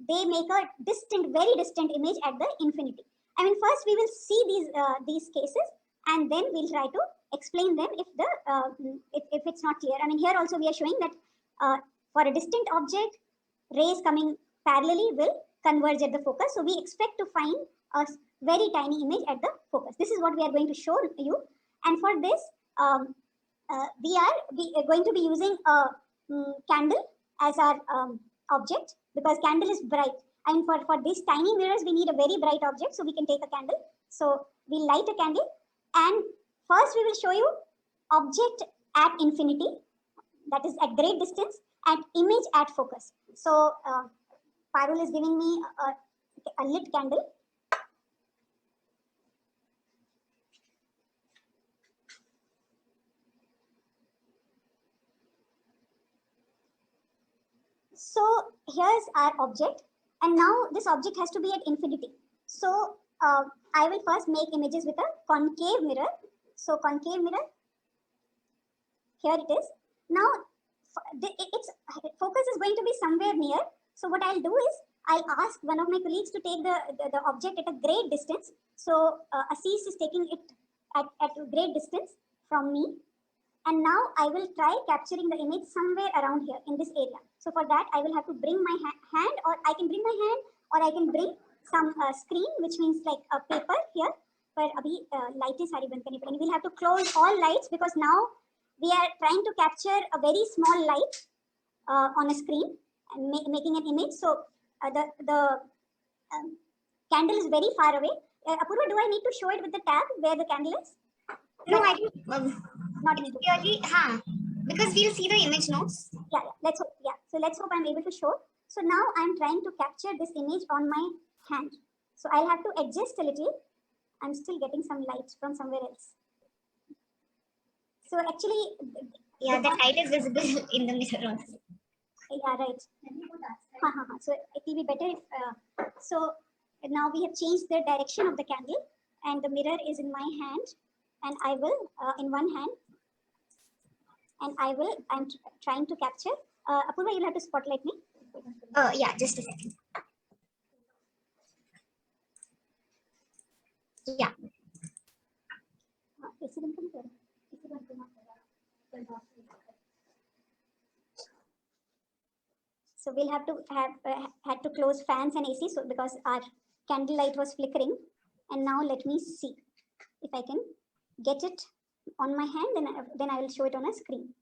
they make a distant, very distant image at the infinity. I mean, first we will see these cases, and then we'll try to explain them if it's not clear. I mean, here also we are showing that for a distant object, rays coming parallelly will converge at the focus. So we expect to find a very tiny image at the focus. This is what we are going to show you. And for this, we are going to be using a candle as our object, because candle is bright. And for these tiny mirrors, we need a very bright object, so we can take a candle. So we'll light a candle, and first we will show you object at infinity, that is at great distance, and image at focus. So Parul is giving me a lit candle. So here's our object, and now this object has to be at infinity. So I will first make images with a concave mirror. So concave mirror, here it is. Now its focus is going to be somewhere near. So what I'll do is I'll ask one of my colleagues to take the object at a great distance. So Assis is taking it at a great distance from me. And now I will try capturing the image somewhere around here in this area. So for that, I will have to bring my hand, or I can bring my hand, or I can bring some screen, which means like a paper here. But abhi light is sari band karni padegi. We'll have to close all lights because now we are trying to capture a very small light on a screen and making an image. So the candle is very far away. Apurva, do I need to show it with the tab where the candle is? No, I don't. Not need to. Clearly, because we'll see the image notes. Yeah, let's hope. Yeah, so let's hope I'm able to show. So now I'm trying to capture this image on my hand. So I'll have to adjust a little. I'm still getting some light from somewhere else. So actually, yeah, the light is visible in the mirror also. Yeah, right. So it will be better if. So now we have changed the direction of the candle, and the mirror is in my hand, and I will in one hand. And I'm trying to capture. Apurva, you'll have to spotlight me. Yeah, just a second. Yeah. So we'll have to had to close fans and AC, so because our candle light was flickering. And now let me see if I can get it on my hand, then I will show it on a screen.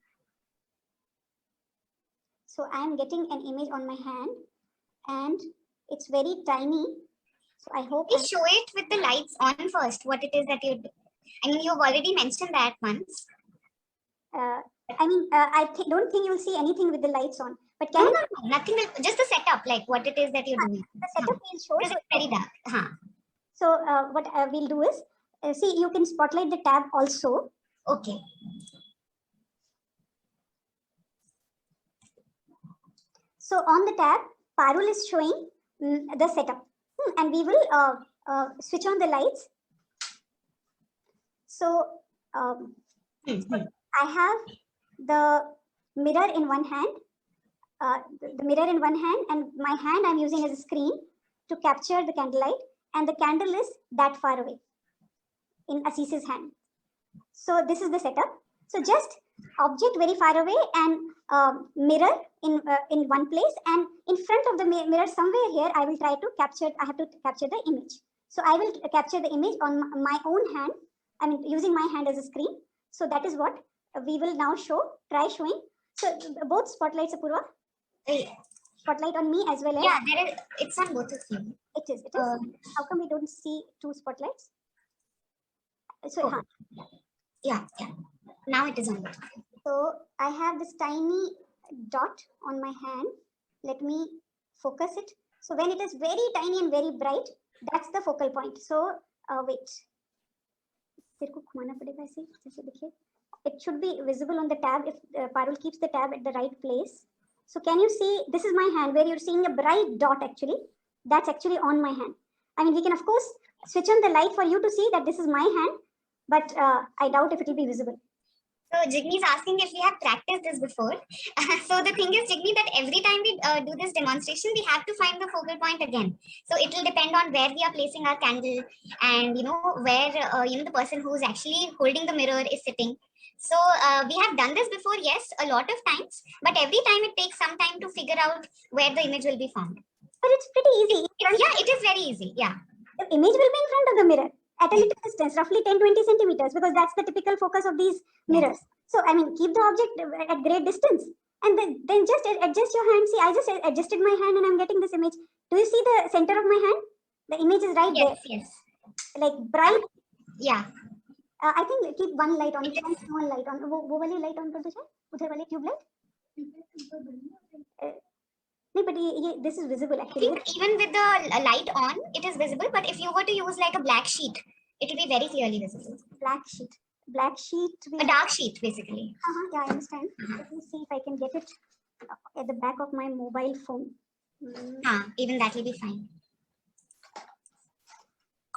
So I am getting an image on my hand, and it's very tiny. So I hope. Please show it with the lights on first. What it is that you do. I mean, you've already mentioned that once. I mean, I don't think you'll see anything with the lights on. But can no, nothing. Just the setup, like what it is that you're doing. The setup will show. Because it's very dark. So what we'll do is, see, you can spotlight the tab also. Okay. So on the tab, Parul is showing the setup, and we will switch on the lights. So I have the mirror in one hand, and my hand I'm using as a screen to capture the candlelight, and the candle is that far away in Assis's hand. So this is the setup. So just object very far away, and mirror in one place, and in front of the mirror somewhere here I will try to capture. I have to capture the image. So I will capture the image on my own hand. I mean, using my hand as a screen. So that is what we will now show. Try showing. So both spotlights, Apurva. Spotlight on me as well as. Yeah, it's on both of you. It is. It is. How come we don't see two spotlights? So yeah. Now it is on. So I have this tiny dot on my hand. Let me focus it. So when it is very tiny and very bright, that's the focal point. So wait. It should be visible on the tab if Parul keeps the tab at the right place. So can you see, this is my hand where you're seeing a bright dot actually. That's actually on my hand. I mean, we can of course switch on the light for you to see that this is my hand, but I doubt if it will be visible. So Jigni is asking if we have practiced this before. So the thing is, Jigni, that every time we do this demonstration, we have to find the focal point again. So it will depend on where we are placing our candle, and where the person who is actually holding the mirror is sitting. So we have done this before, yes, a lot of times, but every time it takes some time to figure out where the image will be found. But it's pretty easy. Yeah, it is very easy. Yeah. The image will be in front of the mirror at a little distance, roughly 10-20 centimeters, because that's the typical focus of these mirrors. So I mean, keep the object at great distance, and then just adjust your hand. See, I just adjusted my hand and I'm getting this image. Do you see the center of my hand? The image is right there. Yes. Like bright Yeah. I think keep one light on, one small light on. वो वाली light on कर दो शायद, उधर वाली tube light. नहीं, but this is visible I actually. think even with the light on, it is visible. But if you were to use like a black sheet, it will be very clearly visible. Black sheet. Black sheet. A dark sheet, basically. Yeah, I understand. Let me see if I can get it at the back of my mobile phone. Even that will be fine.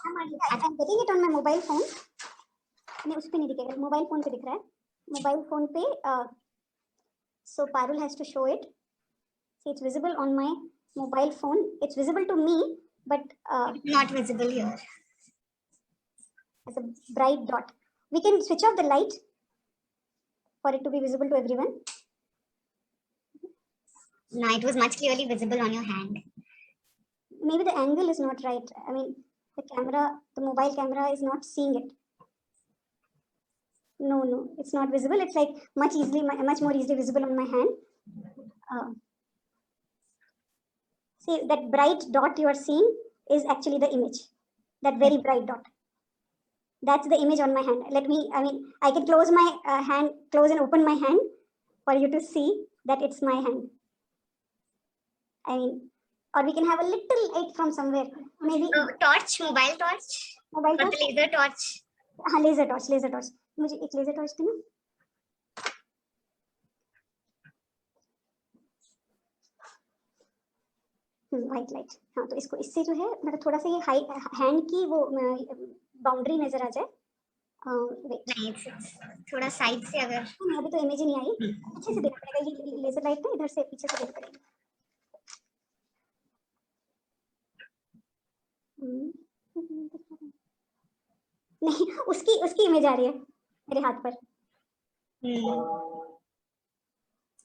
I'm getting it on my mobile phone. नहीं, उस पे नहीं दिखेगा, mobile phone पे दिख रहा है. Mobile phone पे so Parul has to show it. See, it's visible on my mobile phone. It's visible to me, but not visible here as a bright dot. We can switch off the light for it to be visible to everyone. No, it was much clearly visible on your hand. Maybe the angle is not right. I mean, the mobile camera is not seeing it. No, it's not visible. It's like much more easily visible on my hand. See, that bright dot you are seeing is actually the image. That very bright dot. That's the image on my hand. I can close my hand, close and open my hand for you to see that it's my hand. Or we can have a little light from somewhere. Maybe torch, mobile torch. Mobile torch? Or the laser torch. Laser torch. मुझे एक laser torch देना. White light. हाँ, तो इससे जो है मतलब थोड़ा सा ये hand की वो boundary नजर आ जाए. नहीं, थोड़ा साइड से अगर. अभी तो इमेज ही नहीं आई. अच्छे से देना पड़ेगा. ये लेजर लाइट ना इधर से पीछे से देना पड़ेगा. नहीं, उसकी इमेज आ रही है मेरे हाथ पर.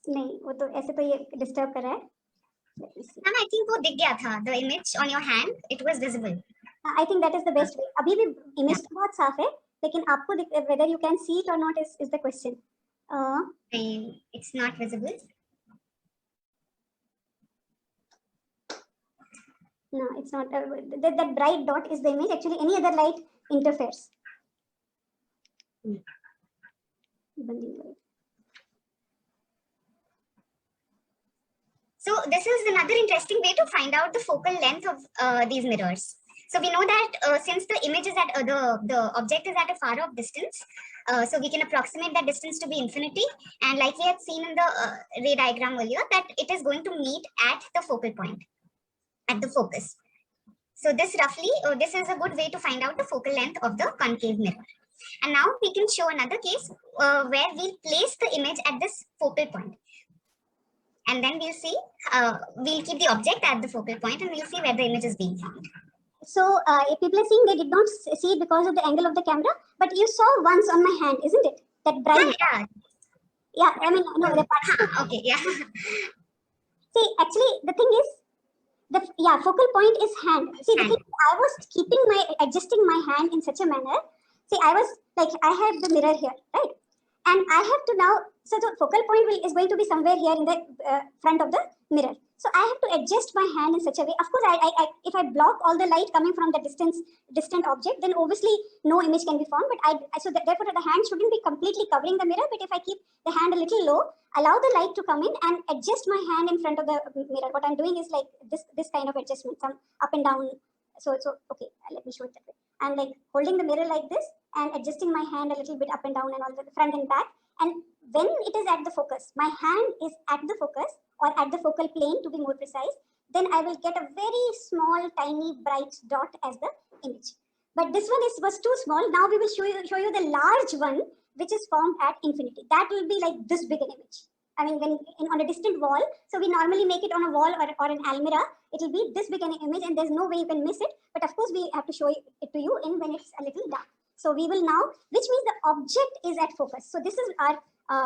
नहीं, वो तो ऐसे तो ये डिस्टर्ब कर रहा है. I think वो दिख गया था. The image on your hand, it was visible. I think that is the best way. अभी भी इमेज तो बहुत साफ है, लेकिन आपको whether you can see it or not is the question. It's not visible. No, it's not. That bright dot is the image. Actually, any other light interferes. So this is another interesting way to find out the focal length of these mirrors. So we know that since the image is at the object is at a far off distance, so we can approximate that distance to be infinity. And like we had seen in the ray diagram earlier, that it is going to meet at the focal point, at the focus. So this roughly, this is a good way to find out the focal length of the concave mirror. And now we can show another case where we'll place the image at this focal point. And then we'll see, we'll keep the object at the focal point and we'll see where the image is being found. So if people are saying they did not see it because of the angle of the camera, but you saw once on my hand, isn't it? That bright. Yeah, I mean, no, the okay, yeah. See, actually, the thing is, focal point is hand. See, the thing is, I was adjusting my hand in such a manner. See, I was like, I have the mirror here, right? And I have to now, so the focal point is going to be somewhere here in the front of the mirror. So I have to adjust my hand in such a way. Of course, if I block all the light coming from the distant object, then obviously no image can be formed. But therefore the hand shouldn't be completely covering the mirror. But if I keep the hand a little low, allow the light to come in and adjust my hand in front of the mirror. What I'm doing is like this kind of adjustment, some up and down. So okay, let me show it that way. I'm like holding the mirror like this and adjusting my hand a little bit up and down and all the front and back. And when it is at the focus, my hand is at the focus or at the focal plane to be more precise, then I will get a very small, tiny, bright dot as the image. But this one was too small. Now we will show you the large one, which is formed at infinity. That will be like this big an image. I mean, on a distant wall, so we normally make it on a wall or an almirah, it will be this big an image and there's no way you can miss it. But of course, we have to show it to you when it's a little dark. So we will now, which means the object is at focus. So this is our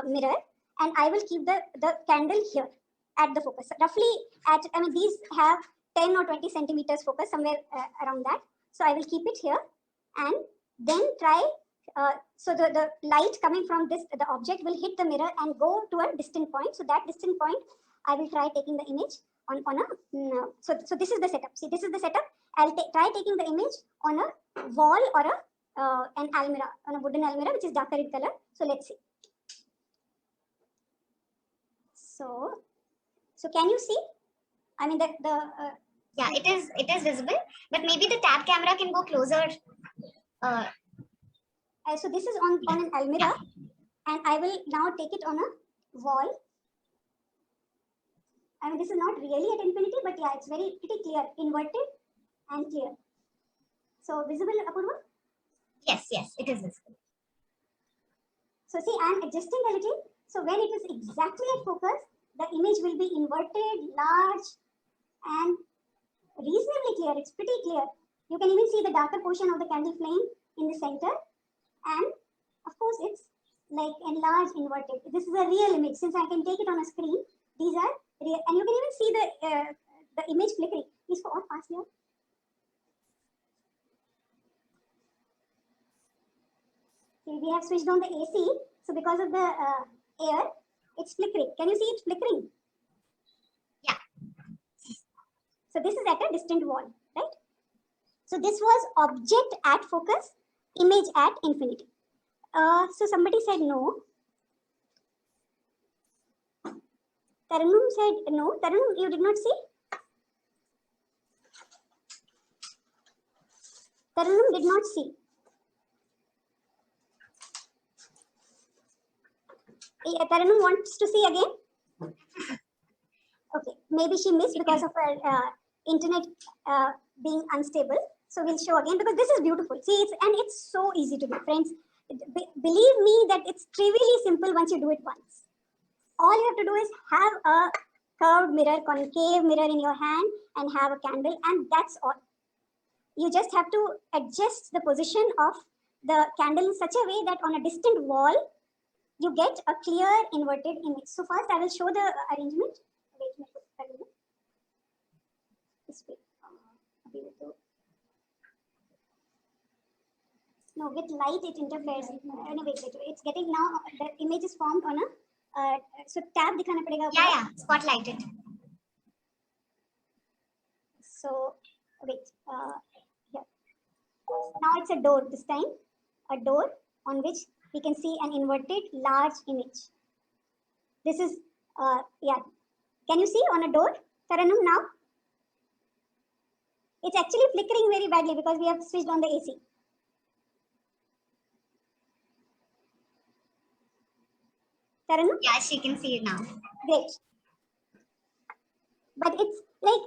mirror and I will keep the candle here at the focus. Roughly these have 10 or 20 centimeters focus, somewhere around that. So I will keep it here and then try, so the light coming from the object will hit the mirror and go to a distant point. So that distant point, I will try taking the image on so this is the setup. See, this is the setup. I'll try taking the image on a wall or an almirah, on a wooden almirah, which is darker red color. So let's see. So can you see? I mean yeah, it is visible, but maybe the tab camera can go closer. So this is on an almirah, and I will now take it on a wall. I mean, this is not really at infinity, but yeah, it's pretty clear, inverted and clear. So visible, Apurva? Yes, it is visible. So see, I am adjusting a little. So when it is exactly at focus, the image will be inverted, large, and reasonably clear. It's pretty clear. You can even see the darker portion of the candle flame in the center. And of course, it's like enlarged, inverted. This is a real image. Since I can take it on a screen, these are real. And you can even see the image flickering. Please go on past here. See, we have switched on the AC. So because of the air, it's flickering. Can you see it's flickering? Yeah. So this is at a distant wall, right? So this was object at focus, image at infinity. So somebody said no. Taranum said no. Taranum, you did not see? Taranum did not see. Taranum wants to see again? Okay, maybe she missed because of her internet being unstable. So we'll show again because this is beautiful. See, it's so easy to do, friends. Believe me that it's trivially simple once you do it once. All you have to do is have a curved mirror, concave mirror in your hand and have a candle, and that's all. You just have to adjust the position of the candle in such a way that on a distant wall, you get a clear inverted image. So first I will show the arrangement. This way. No, with light it interferes. Anyway, it's getting now, the image is formed on a, so tab dikhana padega. Yeah, spotlighted. So, wait, here. Now it's a door this time. A door on which we can see an inverted large image. This is, yeah. Can you see on a door, Taranum, now? It's actually flickering very badly because we have switched on the AC. Taranum? Yeah, she can see it now. Great. But it's like,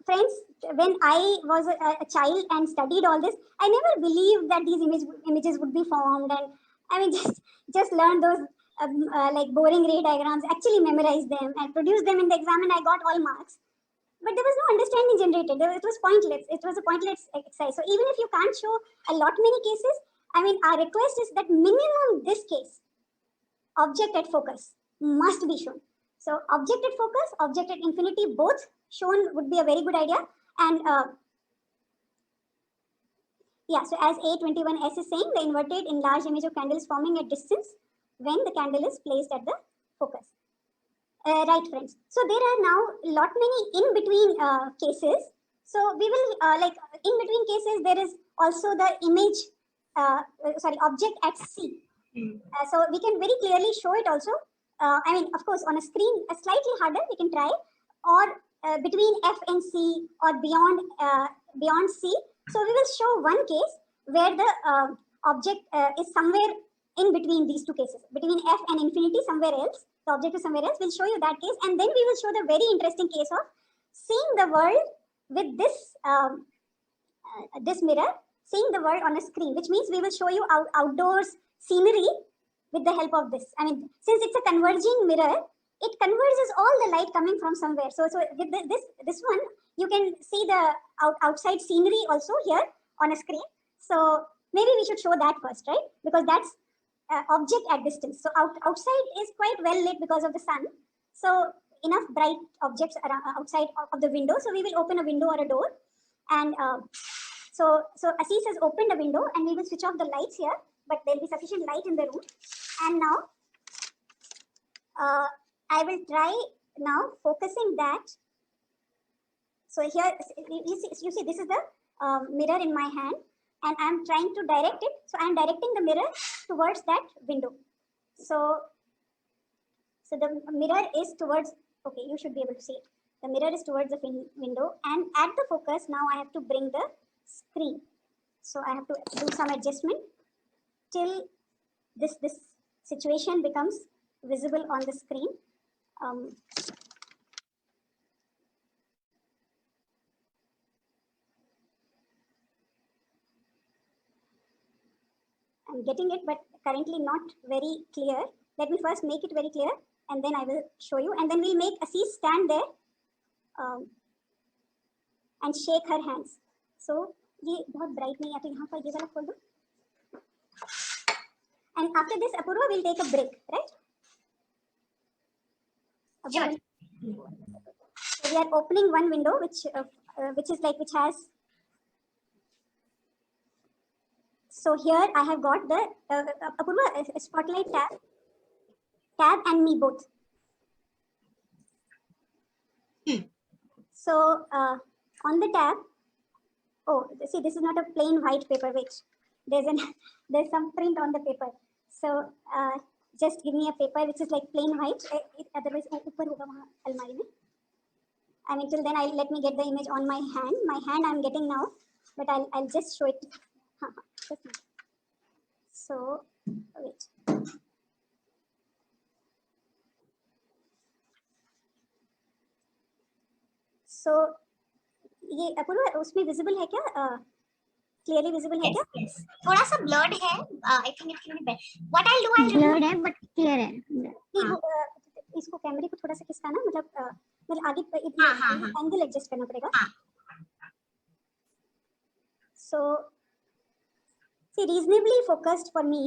friends, when I was a child and studied all this, I never believed that these images would be formed. And I mean, just learn those like boring ray diagrams, actually memorize them and produce them in the exam, and I got all marks. But there was no understanding generated. It was pointless. It was a pointless exercise. So even if you can't show a lot many cases, I mean, our request is that minimum this case, object at focus, must be shown. So object at focus, object at infinity, both shown would be a very good idea. And yeah, so as A21S is saying, the inverted enlarged image of candle is forming at distance when the candle is placed at the focus. Right, friends. So there are now lot many in between cases. So we will like in between cases there is also the image, object at C. So we can very clearly show it also. I mean, of course, on a screen, slightly harder. We can try, or between F and C, or beyond C. So we will show one case where the object is somewhere in between these two cases, between F and infinity, somewhere else. The object is somewhere else. We'll show you that case, and then we will show the very interesting case of seeing the world with this this mirror, seeing the world on a screen, which means we will show you outdoors scenery with the help of this. I mean, since it's a converging mirror, it converges all the light coming from somewhere. So with this one, you can see the outside scenery also here on a screen. So maybe we should show that first, right? Because that's object at distance. So outside is quite well lit because of the sun. So enough bright objects around, outside of the window. So we will open a window or a door. And so Assis has opened a window, and we will switch off the lights here, but there will be sufficient light in the room. And now I will try now focusing that. So here you see this is the mirror in my hand, and I'm trying to direct it. So I'm directing the mirror towards that window. So the mirror is towards, okay, you should be able to see it. The mirror is towards the window, and at the focus, now I have to bring the screen. So I have to do some adjustment till this situation becomes visible on the screen. I'm getting it, but currently not very clear. Let me first make it very clear, and then I will show you. And then we'll make Assis stand there and shake her hands. So ये बहुत bright नहीं है, तो यहाँ पर ये वाला खोल दो. And after this, Apurva will take a break, right? Sure. So we are opening one window, which is like, which has. So here I have got the Apurva spotlight tab and me both. So on the tab, oh, see, this is not a plain white paper, which there's some print on the paper. So just give me a paper which is like plain white. Otherwise, ऊपर होगा वहाँ अलमारी में. I mean, till then, let me get the image on my hand. My hand I'm getting now, but I'll just show it. So wait. So ये अपूर्व उसमें visible है क्या? Clearly visible है क्या? Yes. थोड़ा सा blurred है. I think it can be better. What I'll do, I'll blurred है but clear है. इसको कैमरे को थोड़ा सा खिसकाना, मतलब आगे एंगल एडजस्ट करना पड़ेगा. So see, reasonably focused for me.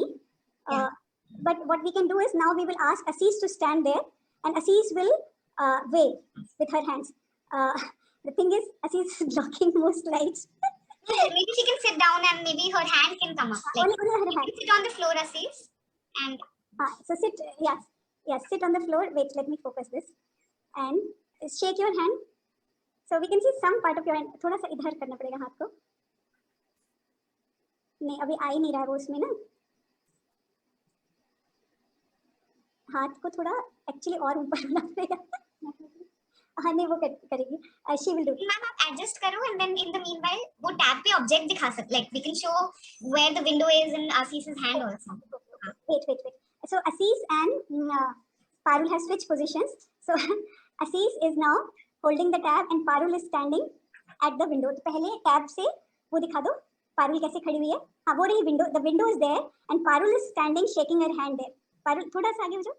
But what we can do is now we will ask Assis to stand there, and Assis will wave with her hands. The thing is, Assis is blocking most lights. Maybe she can sit down and maybe her hand can come up. Like, only her hand. Sit on the floor, Assis. And so sit, yes, sit on the floor. Wait, let me focus this. And shake your hand. So we can see some part of your hand. थोड़ा सा इधर करना पड़ेगा हाथ को. नहीं, अभी आ ही नहीं रहा है वो उसमें ना. हाथ को थोड़ा एक्चुअली और ऊपर करना पड़ेगा. हाँ नहीं वो करेगी. She will do. मैम आप adjust करो, and then in the meanwhile वो tab पे object दिखा सकते. Like we can show where the window is in Assis's hand also. Wait. So Assis and Parul have switched positions. So Assis is now holding the tab and Parul is standing at the window. तो पहले tab से वो दिखा दो. Parul कैसे खड़ी हुई है? हाँ वो रही window. The window is there and Parul is standing shaking her hand there. Parul थोड़ा सा आगे हो जाओ.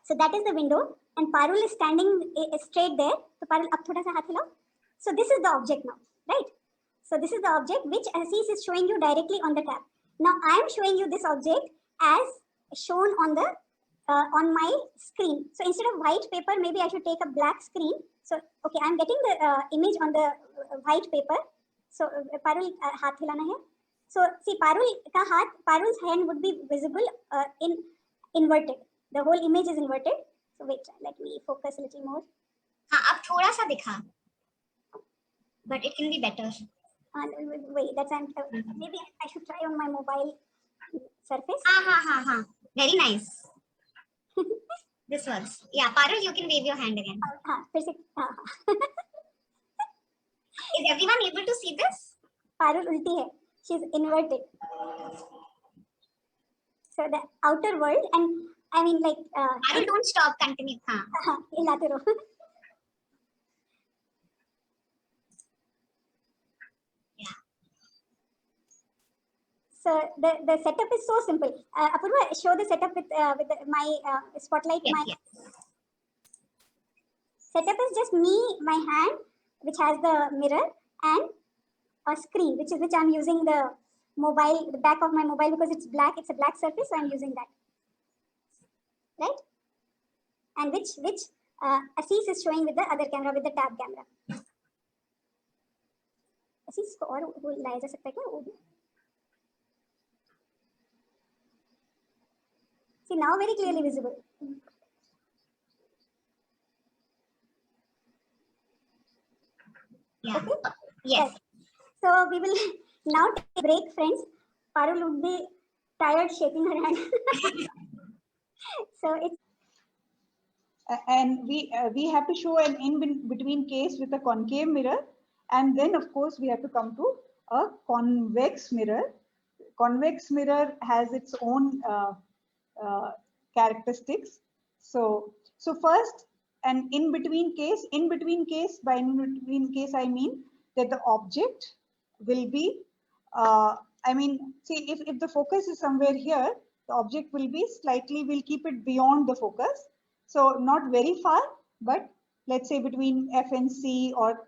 So that is the window and Parul is standing straight there. So Parul अब थोड़ा सा हाथ हिलाओ. So this is the object now, right? So this is the object which Assis is showing you directly on the tab. Now I am showing you this object as shown on the on my screen. So instead of white paper, maybe I should take a black screen. So okay, I am getting the image on the white paper. So Parul हाथ हिलाना है. So see Parul's hand would be visible in inverted. The whole image is inverted. So wait, let me focus a little more. हाँ अब थोड़ा सा दिखा. But it can be better. Wait, that's maybe I should try on my mobile surface. हाँ. Very nice. This works. Yeah, Parul, you can wave your hand again. Is everyone able to see this? Parul ulti hai. She's inverted. So the outer world, and I mean like. Parul, don't stop. Continue. Hilate raho. So the setup is so simple. Apurva, show the setup with my spotlight. Yes. Setup is just me, my hand, which has the mirror, and a screen, which I'm using the back of my mobile because it's black. It's a black surface, so I'm using that. Right? And which Assis is showing with the other camera, with the tab camera. Assis को और वो लाया जा सकता है क्या? See, now very clearly visible. Yeah. Okay? Yes. So we will now take a break, friends. Parul would be tired shaking her hand. So it's and we have to show an in-between case with a concave mirror, and then of course we have to come to a convex mirror. Convex mirror has its own characteristics. So first, an in-between case. In-between case, by in-between case I mean that the object will be I mean, see, if the focus is somewhere here, the object will be slightly, we'll keep it beyond the focus. So not very far, but let's say between F and C, or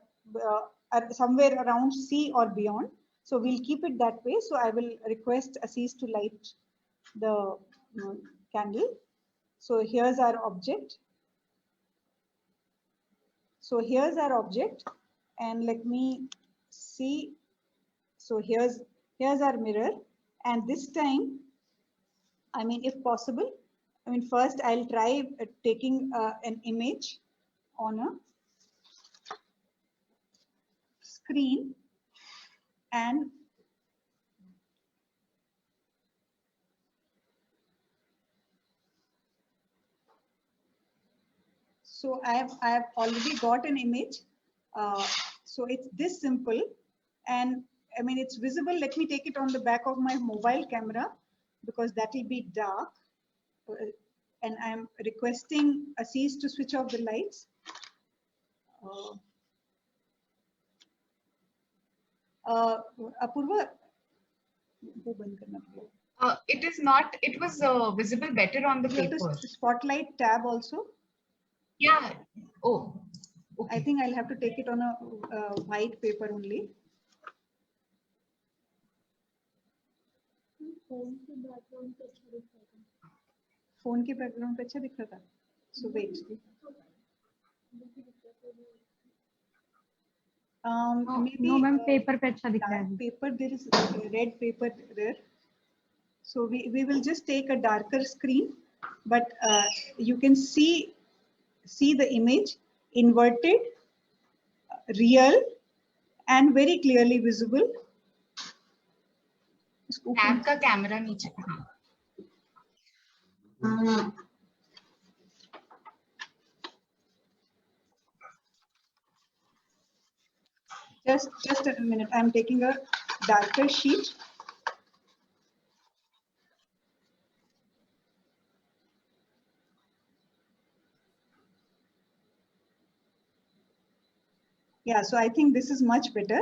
somewhere around C or beyond. So we'll keep it that way. So I will request Assis to light the candle. So here's our object. So here's our object, and let me see. So here's our mirror, and this time, I mean, if possible, I mean, first I'll try taking an image on a screen, and so I have already got an image. So it's this simple, and I mean, it's visible. Let me take it on the back of my mobile camera, because that will be dark. And I'm requesting Assis to switch off the lights. Apurva, it is not, it was visible better on the paper. Spotlight tab also. Yeah. Oh, okay. I think I'll have to take it on a white paper only. Phone के background पे अच्छा दिख रहा था. So wait. No, ma'am, paper पे अच्छा दिख रहा है. Paper, there is red paper there. So we will just take a darker screen, but you can see the image inverted, real, and very clearly visible. Tab का camera नीचे. Just a minute. I'm taking a darker sheet. Yeah, so I think this is much better.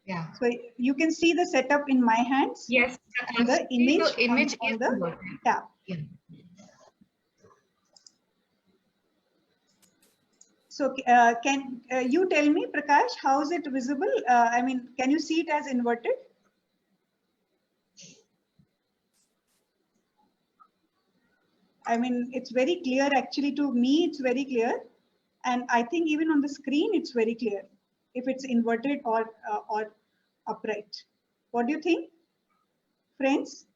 Yeah. So you can see the setup in my hands. Yes. And the image on the important. tab. Yeah. So can you tell me, Prakash, how is it visible? I mean, can you see it as inverted? I mean, it's very clear actually. To me, it's very clear. And I think even on the screen, it's very clear if it's inverted or upright. What do you think, friends?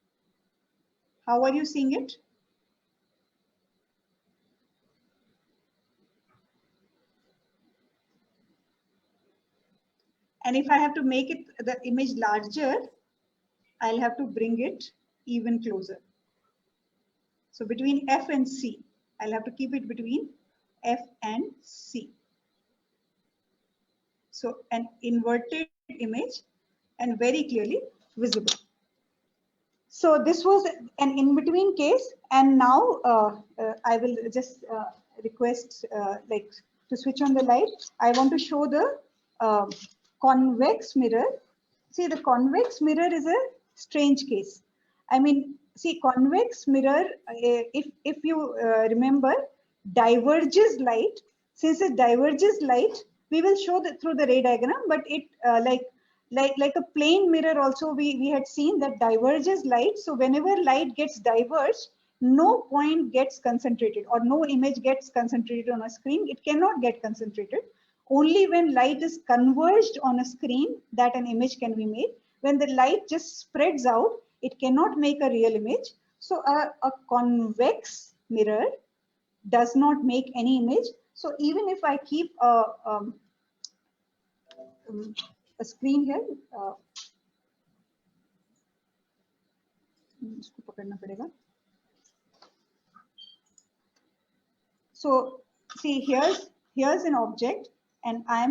How are you seeing it? And if I have to make it the image larger, I'll have to bring it even closer. So between F and C, I'll have to keep it between F and C. So an inverted image and very clearly visible. So this was an in-between case, and now I will just request like to switch on the light. I want to show the convex mirror. See, the convex mirror is a strange case. I mean, see, convex mirror, if you remember, diverges light. Since it diverges light, we will show that through the ray diagram, but it like a plane mirror also we had seen that diverges light. So whenever light gets diverged, no point gets concentrated, or no image gets concentrated on a screen. It cannot get concentrated. Only when light is converged on a screen that an image can be made. When the light just spreads out, it cannot make a real image. So a convex mirror does not make any image. So even if I keep a screen here. इसको पकड़ना पड़ेगा. So see, here's an object, and I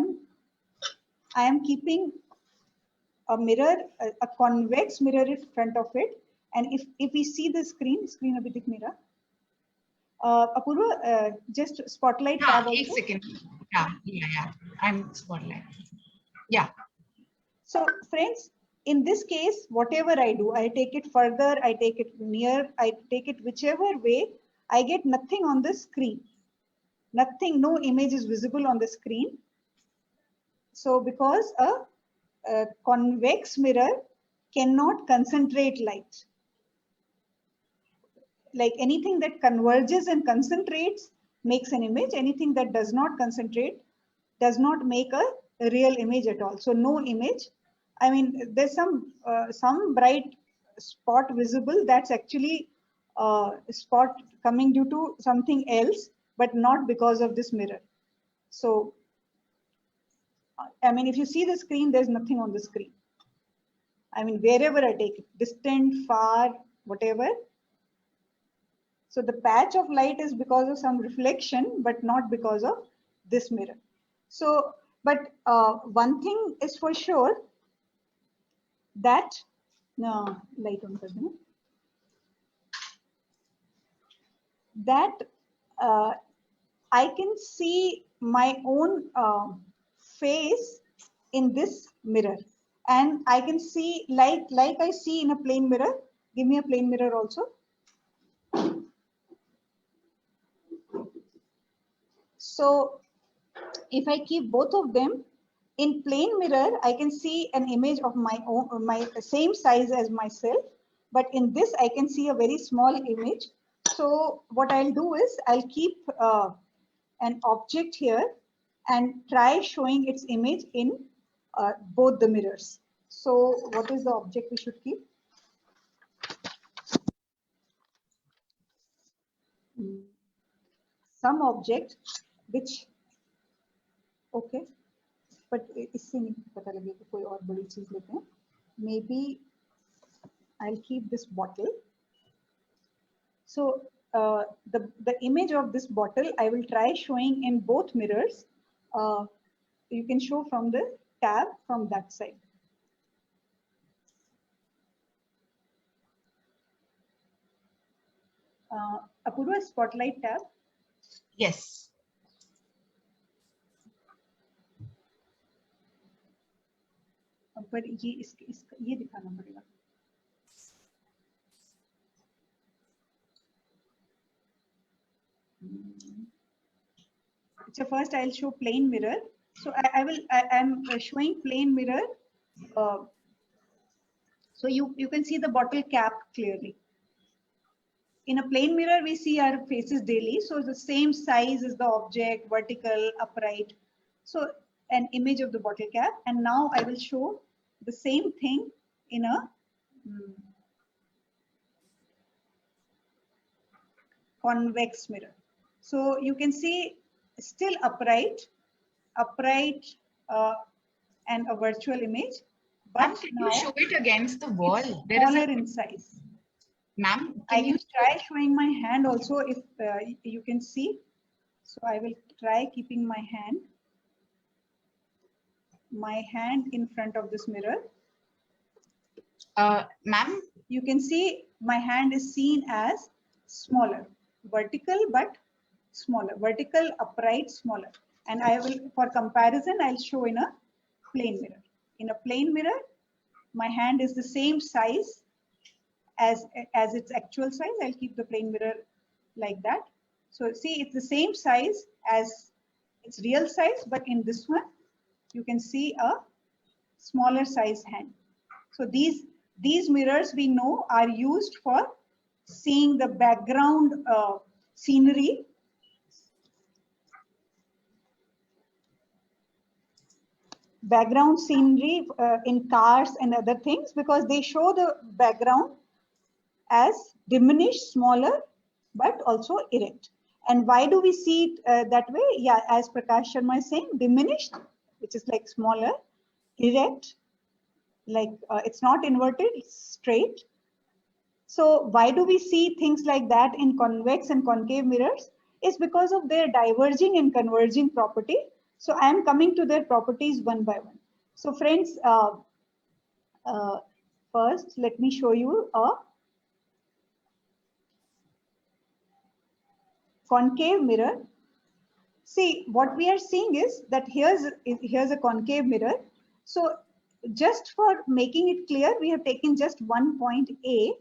am keeping a mirror, a convex mirror in front of it. And if we see the screen abhi dikh nahi raha. Apurva, just spotlight tab एक also. second. Yeah. I'm spotlight. Yeah. So friends, in this case, whatever I do, I take it further, I take it near, I take it whichever way, I get nothing on the screen. Nothing, no image is visible on the screen. So because a convex mirror cannot concentrate light. Like anything that converges and concentrates makes an image. Anything that does not concentrate does not make a real image at all. So no image. I mean, there's some bright spot visible. That's actually a spot coming due to something else, but not because of this mirror. So, I mean, if you see the screen, there's nothing on the screen. I mean, wherever I take it, distant, far, whatever. So the patch of light is because of some reflection, but not because of this mirror. So, but one thing is for sure that light on kar dena, that I can see my own face in this mirror, and I can see like I see in a plane mirror. Give me a plane mirror also. So if I keep both of them in plane mirror, I can see an image of my own, my same size as myself. But in this, I can see a very small image. So what I'll do is I'll keep an object here and try showing its image in both the mirrors. So what is the object we should keep? Some object which, okay, but इससे नहीं पता लगेगा कोई और बड़ी चीज लेते हैं. Maybe I'll keep this bottle. So the image of this bottle I will try showing in both mirrors. You can show from the tab from that side. Apurva, spotlight tab. Yes. पर ये दिखाना पड़ेगा. So first I'll show plane mirror. So I'm showing plane mirror. So you can see the bottle cap clearly. In a plane mirror, we see our faces daily. So the same size is the object, vertical, upright. So an image of the bottle cap. And now I will show the same thing in a convex mirror. So you can see still upright, and a virtual image. But Can now you show it against the wall? There smaller is in size. Ma'am, I can try showing my hand also if you can see. So I will try keeping my hand in front of this mirror. Ma'am, you can see my hand is seen as smaller, vertical but smaller, vertical, upright, smaller. And I will, for comparison, I'll show in a plane mirror. In a plane mirror, my hand is the same size as its actual size. I'll keep the plane mirror like that. So see, it's the same size as its real size, but in this one, you can see a smaller size hand. So these mirrors we know are used for seeing the background scenery. Background scenery in cars and other things, because they show the background as diminished, smaller, but also erect. And why do we see it that way? Yeah, as Prakash Sharma is saying, diminished, which is like smaller, erect, like it's not inverted, it's straight. So why do we see things like that in convex and concave mirrors? Is because of their diverging and converging property. So I am coming to their properties one by one. So friends, first let me show you a concave mirror. See, what we are seeing is that here's a concave mirror. So just for making it clear, we have taken just one point A.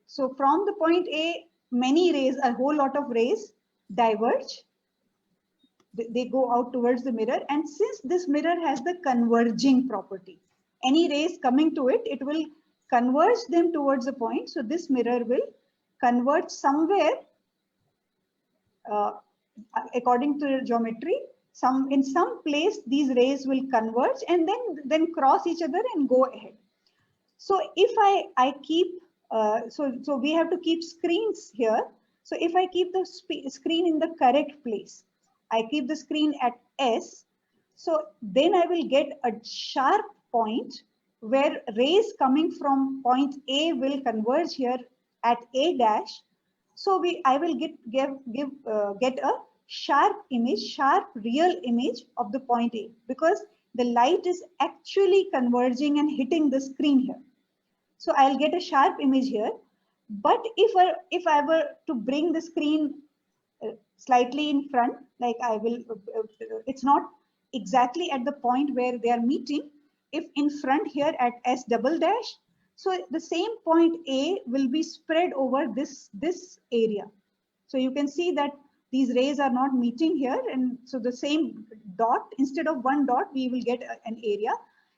So from the point A, many rays, a whole lot of rays diverge. They go out towards the mirror. And since this mirror has the converging property, any rays coming to it, it will converge them towards a point. So this mirror will converge somewhere according to geometry. In some place, these rays will converge and then cross each other and go ahead. So if I keep, so we have to keep screens here. So if I keep the screen in the correct place, I keep the screen at S, so then I will get a sharp point where rays coming from point A will converge here at A dash. So I will get a sharp image, sharp real image of the point A, because the light is actually converging and hitting the screen here. So I'll get a sharp image here. But if I were to bring the screen slightly in front, like I will, it's not exactly at the point where they are meeting. If in front here at S double dash, so the same point A will be spread over this area. So you can see that these rays are not meeting here. And so the same dot, instead of one dot, we will get an area.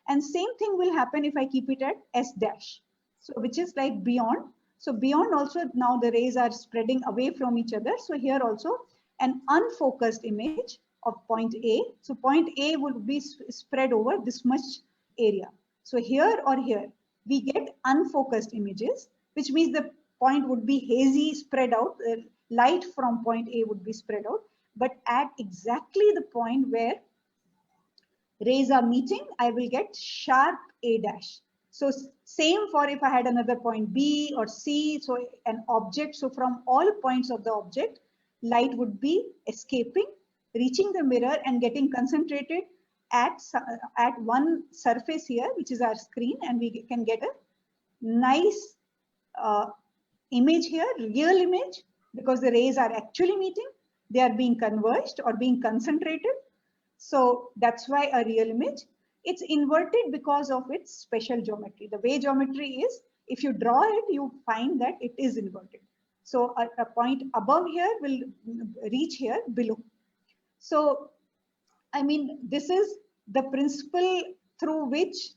And same thing will happen if I keep it at S dash. So which is like beyond. So beyond also now the rays are spreading away from each other. So here also an unfocused image of point A. So point A would be spread over this much area. So here or here, we get unfocused images, which means the point would be hazy, spread out. Light from point A would be spread out. But at exactly the point where rays are meeting, I will get sharp A dash. So same for if I had another point B or C, so an object. So from all points of the object, light would be escaping, reaching the mirror and getting concentrated at one surface here, which is our screen, and we can get a nice image here, real image, because the rays are actually meeting. They are being converged or being concentrated. So that's why a real image. It's inverted because of its special geometry. The way geometry is, if you draw it, you find that it is inverted. So a point above here will reach here below. So, I mean, this is the principle through which,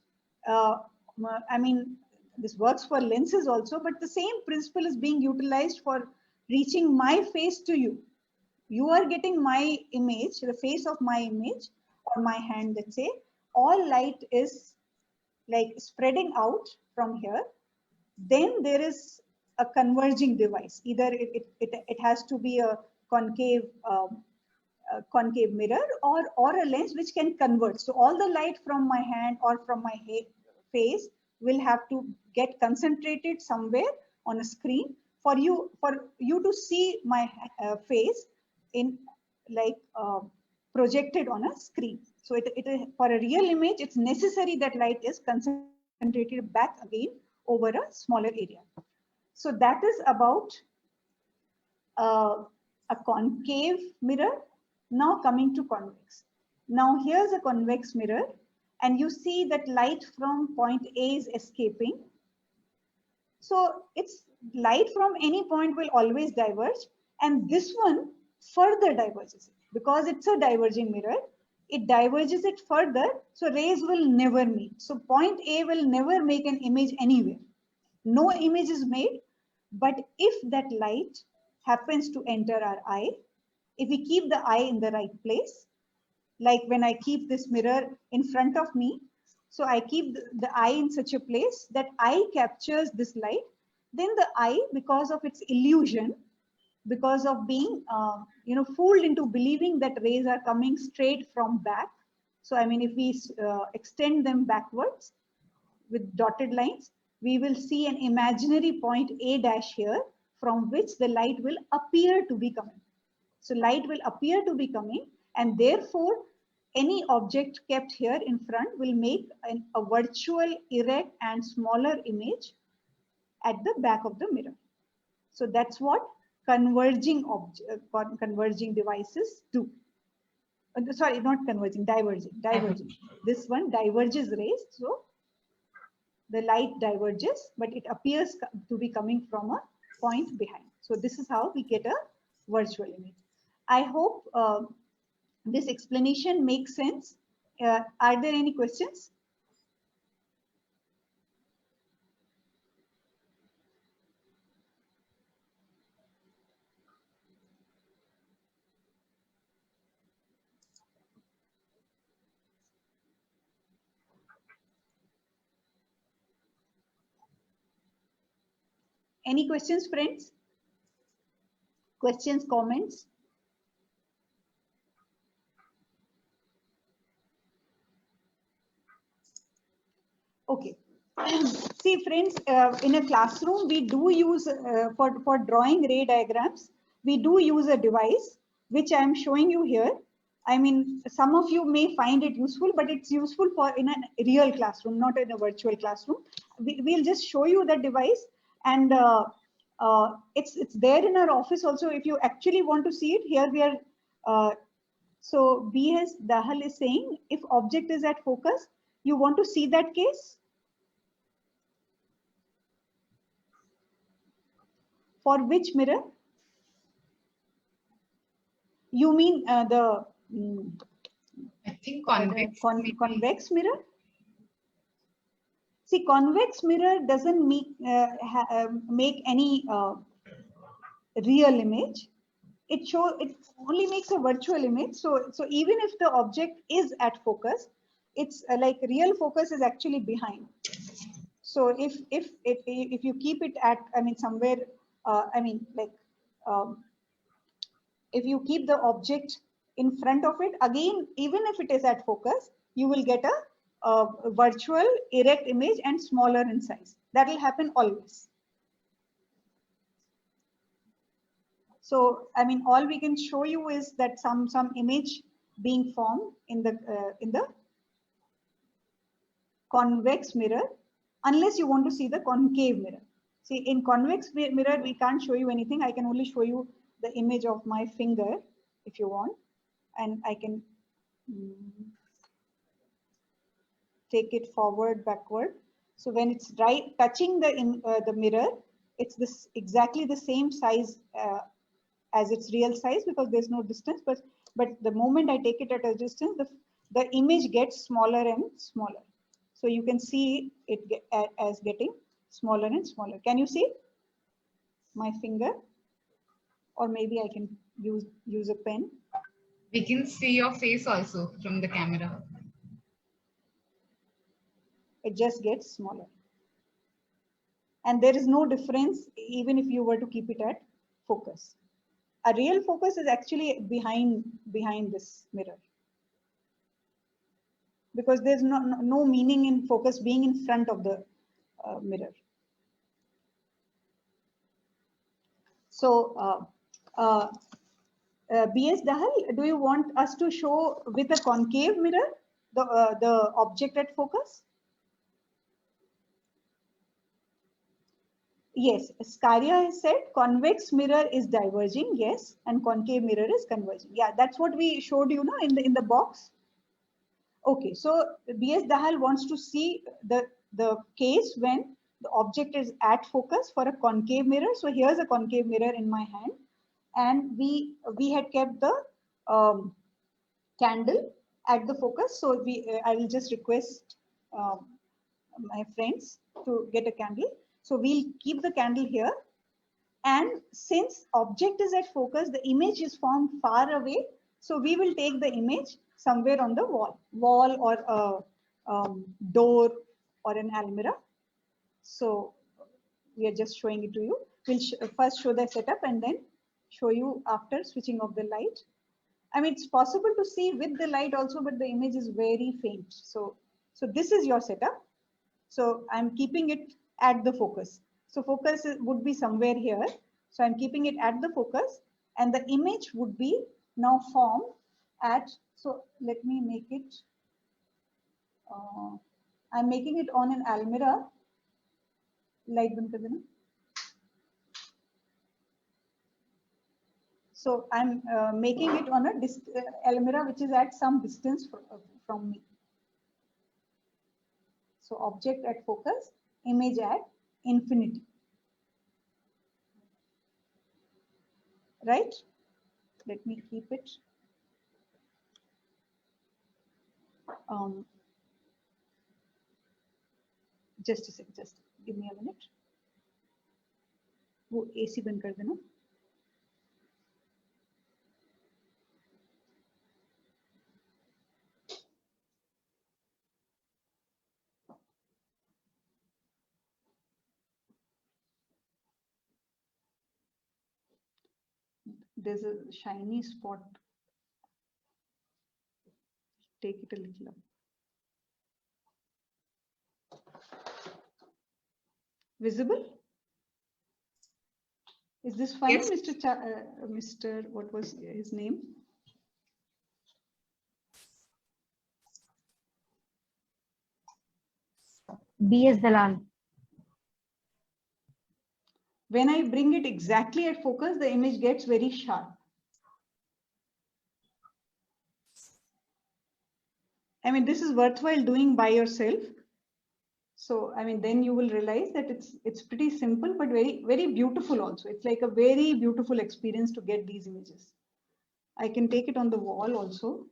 this works for lenses also, but the same principle is being utilized for reaching my face to you. You are getting my image, the face of my image, or my hand, let's say. All light is like spreading out from here. Then there is a converging device. Either it has to be a concave concave mirror or a lens which can converge. So all the light from my hand or from my face will have to get concentrated somewhere on a screen for you to see my face in like projected on a screen. So for a real image, it's necessary that light is concentrated back again over a smaller area. So that is about a concave mirror. Now coming to convex. Now here's a convex mirror, and you see that light from point A is escaping. So it's light from any point will always diverge, and this one further diverges it. Because it's a diverging mirror, it diverges it further, so rays will never meet. So point A will never make an image anywhere. No image is made, but if that light happens to enter our eye, if we keep the eye in the right place, like when I keep this mirror in front of me, so I keep the eye in such a place that eye captures this light, then the eye, because of its illusion, because of being fooled into believing that rays are coming straight from back, So I mean, if we extend them backwards with dotted lines, we will see an imaginary point A dash here from which the light will appear to be coming. So light will appear to be coming, and therefore any object kept here in front will make a virtual erect and smaller image at the back of the mirror. So that's what converging devices do. Sorry, not converging, diverging. This one diverges rays, so the light diverges, but it appears to be coming from a point behind. So this is how we get a virtual image. I hope this explanation makes sense. Are there any questions? Any questions, friends? Questions, comments? Okay. See, friends, in a classroom, we do use, for drawing ray diagrams, we do use a device, which I am showing you here. I mean, some of you may find it useful, but it's useful for in a real classroom, not in a virtual classroom. We'll just show you the device, and it's there in our office also. If you actually want to see it, here we are. So B.S. Dahal is saying, if object is at focus, you want to see that case? For which mirror? You mean the I think convex. convex mirror? See, convex mirror doesn't make any real image. It only makes a virtual image. So even if the object is at focus, it's like real focus is actually behind. So if you keep it at, I mean, somewhere, I mean, like if you keep the object in front of it, again, even if it is at focus, you will get a virtual erect image and smaller in size. That will happen always. So, I mean, all we can show you is that some image being formed in the convex mirror, unless you want to see the concave mirror. See, in convex mirror, we can't show you anything. I can only show you the image of my finger if you want, and I can take it forward, backward. So when it's touching the mirror, it's exactly the same size as its real size, because there's no distance. But the moment I take it at a distance, the image gets smaller and smaller. So you can see it as getting smaller and smaller. Can you see my finger? Or maybe I can use a pen. We can see your face also from the camera. It just gets smaller. And there is no difference even if you were to keep it at focus. A real focus is actually behind this mirror, because there's no meaning in focus being in front of the mirror. So B.S. Dahal, do you want us to show with a concave mirror the object at focus? Yes, Scaria has said convex mirror is diverging, yes, and concave mirror is converging. Yeah, that's what we showed you now in the box. Okay, so B.S. Dahal wants to see the case when the object is at focus for a concave mirror. So here's a concave mirror in my hand, and we had kept the candle at the focus. So I will just request my friends to get a candle. So we'll keep the candle here, and since object is at focus, the image is formed far away. So we will take the image somewhere on the wall or a door or an almirah. So we are just showing it to you. We'll first show the setup and then show you after switching off the light. I mean, it's possible to see with the light also, but the image is very faint. So this is your setup. So I'm keeping it at the focus. So focus would be somewhere here. So I'm keeping it at the focus, and the image would be now formed at, so let me make it, I'm making it on an almirah. Light band kar dena. So I'm making it on a almirah which is at some distance from me. So object at focus, image at infinity. Right? Let me keep it. Just a second, just give me a minute. वो AC बंद कर देना. There's a shiny spot. Take it a little up. Visible? Is this fine, Yes. Mr. What was his name? B.S. Dalal. When I bring it exactly at focus, the image gets very sharp. I mean, this is worthwhile doing by yourself. So, I mean, then you will realize that it's pretty simple, but very, very beautiful also. It's like a very beautiful experience to get these images. I can take it on the wall also.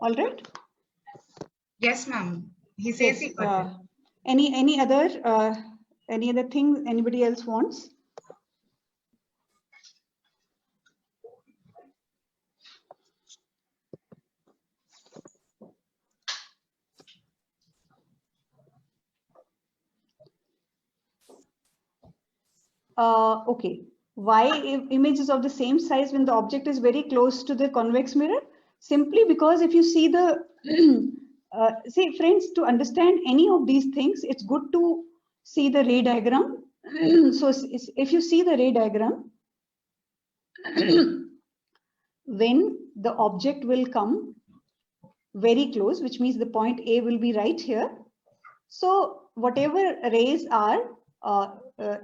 All right. Yes, ma'am. He says he got it. Any other thing anybody else wants? Okay. Why images of the same size when the object is very close to the convex mirror? Simply because if you see the, see friends, to understand any of these things, it's good to see the ray diagram. So if you see the ray diagram, when the object will come very close, which means the point A will be right here. So whatever rays are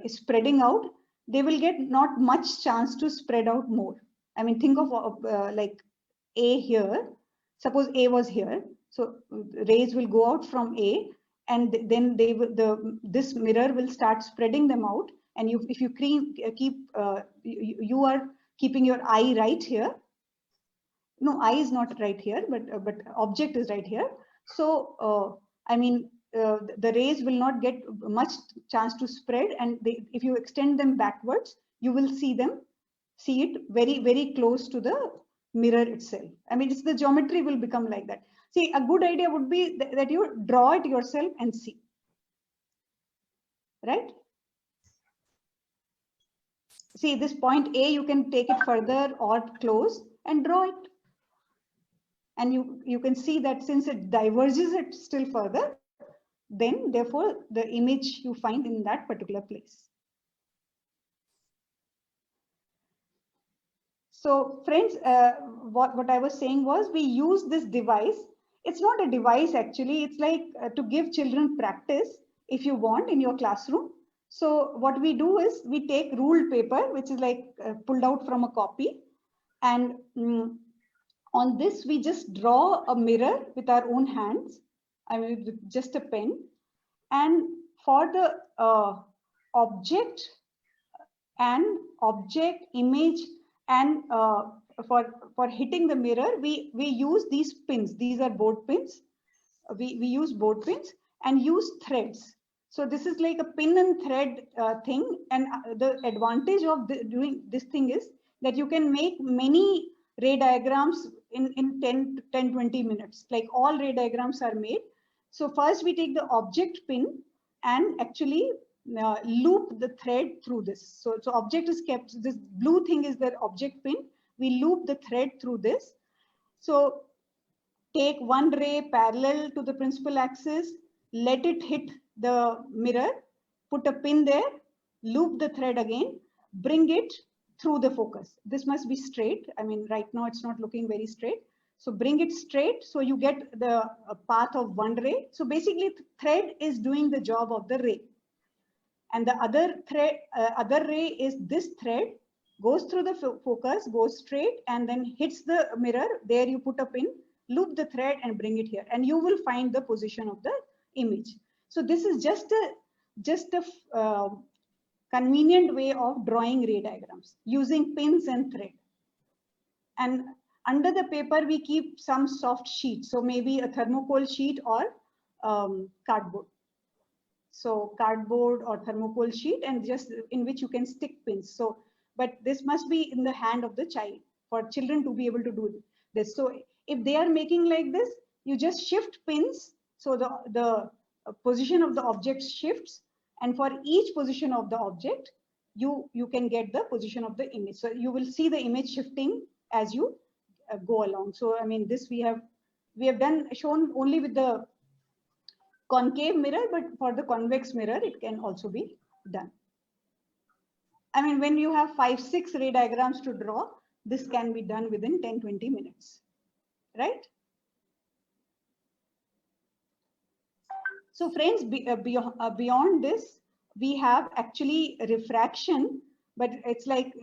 spreading out, they will get not much chance to spread out more. I mean, think of like A here. Suppose A was here, so rays will go out from A, and then they will, this mirror will start spreading them out. And if you keep you are keeping your eye right here. No, eye is not right here, but object is right here. So I mean, the rays will not get much chance to spread, and if you extend them backwards, you will see it very, very close to the mirror itself. I mean, it's the geometry will become like that. See, a good idea would be that you draw it yourself and see, right? See, this point A, you can take it further or close and draw it. And you can see that since it diverges it still further, then therefore the image you find in that particular place. So friends, what I was saying was we use this device. It's not a device actually. It's like to give children practice if you want in your classroom. So what we do is we take ruled paper, which is like pulled out from a copy. And on this, we just draw a mirror with our own hands. I mean, with just a pen. And for the object image, and for hitting the mirror, we use these pins. These are board pins. We use board pins and use threads. So this is like a pin and thread thing. And the advantage of doing this thing is that you can make many ray diagrams in 10, 20 minutes. Like all ray diagrams are made. So first we take the object pin and actually loop the thread through this. So object is kept, this blue thing is the object pin. We loop the thread through this. So take one ray parallel to the principal axis, let it hit the mirror, put a pin there, loop the thread again, bring it through the focus. This must be straight. I mean, right now it's not looking very straight. So bring it straight so you get the path of one ray. So basically the thread is doing the job of the ray. And the other thread, other ray is this thread, goes through the focus, goes straight and then hits the mirror. There you put a pin, loop the thread and bring it here. And you will find the position of the image. So this is just a convenient way of drawing ray diagrams using pins and thread. And under the paper, we keep some soft sheet. So maybe a thermocol sheet or cardboard. So cardboard or thermocol sheet, and just in which you can stick pins. So, but this must be in the hand of the child for children to be able to do this. So if they are making like this, you just shift pins. So the position of the object shifts, and for each position of the object, you can get the position of the image. So you will see the image shifting as you go along. So I mean, this we have shown only with the concave mirror, but for the convex mirror, it can also be done. I mean, when you have 5-6 ray diagrams to draw, this can be done within 10-20 minutes, right? So friends, beyond this, we have actually refraction, but it's like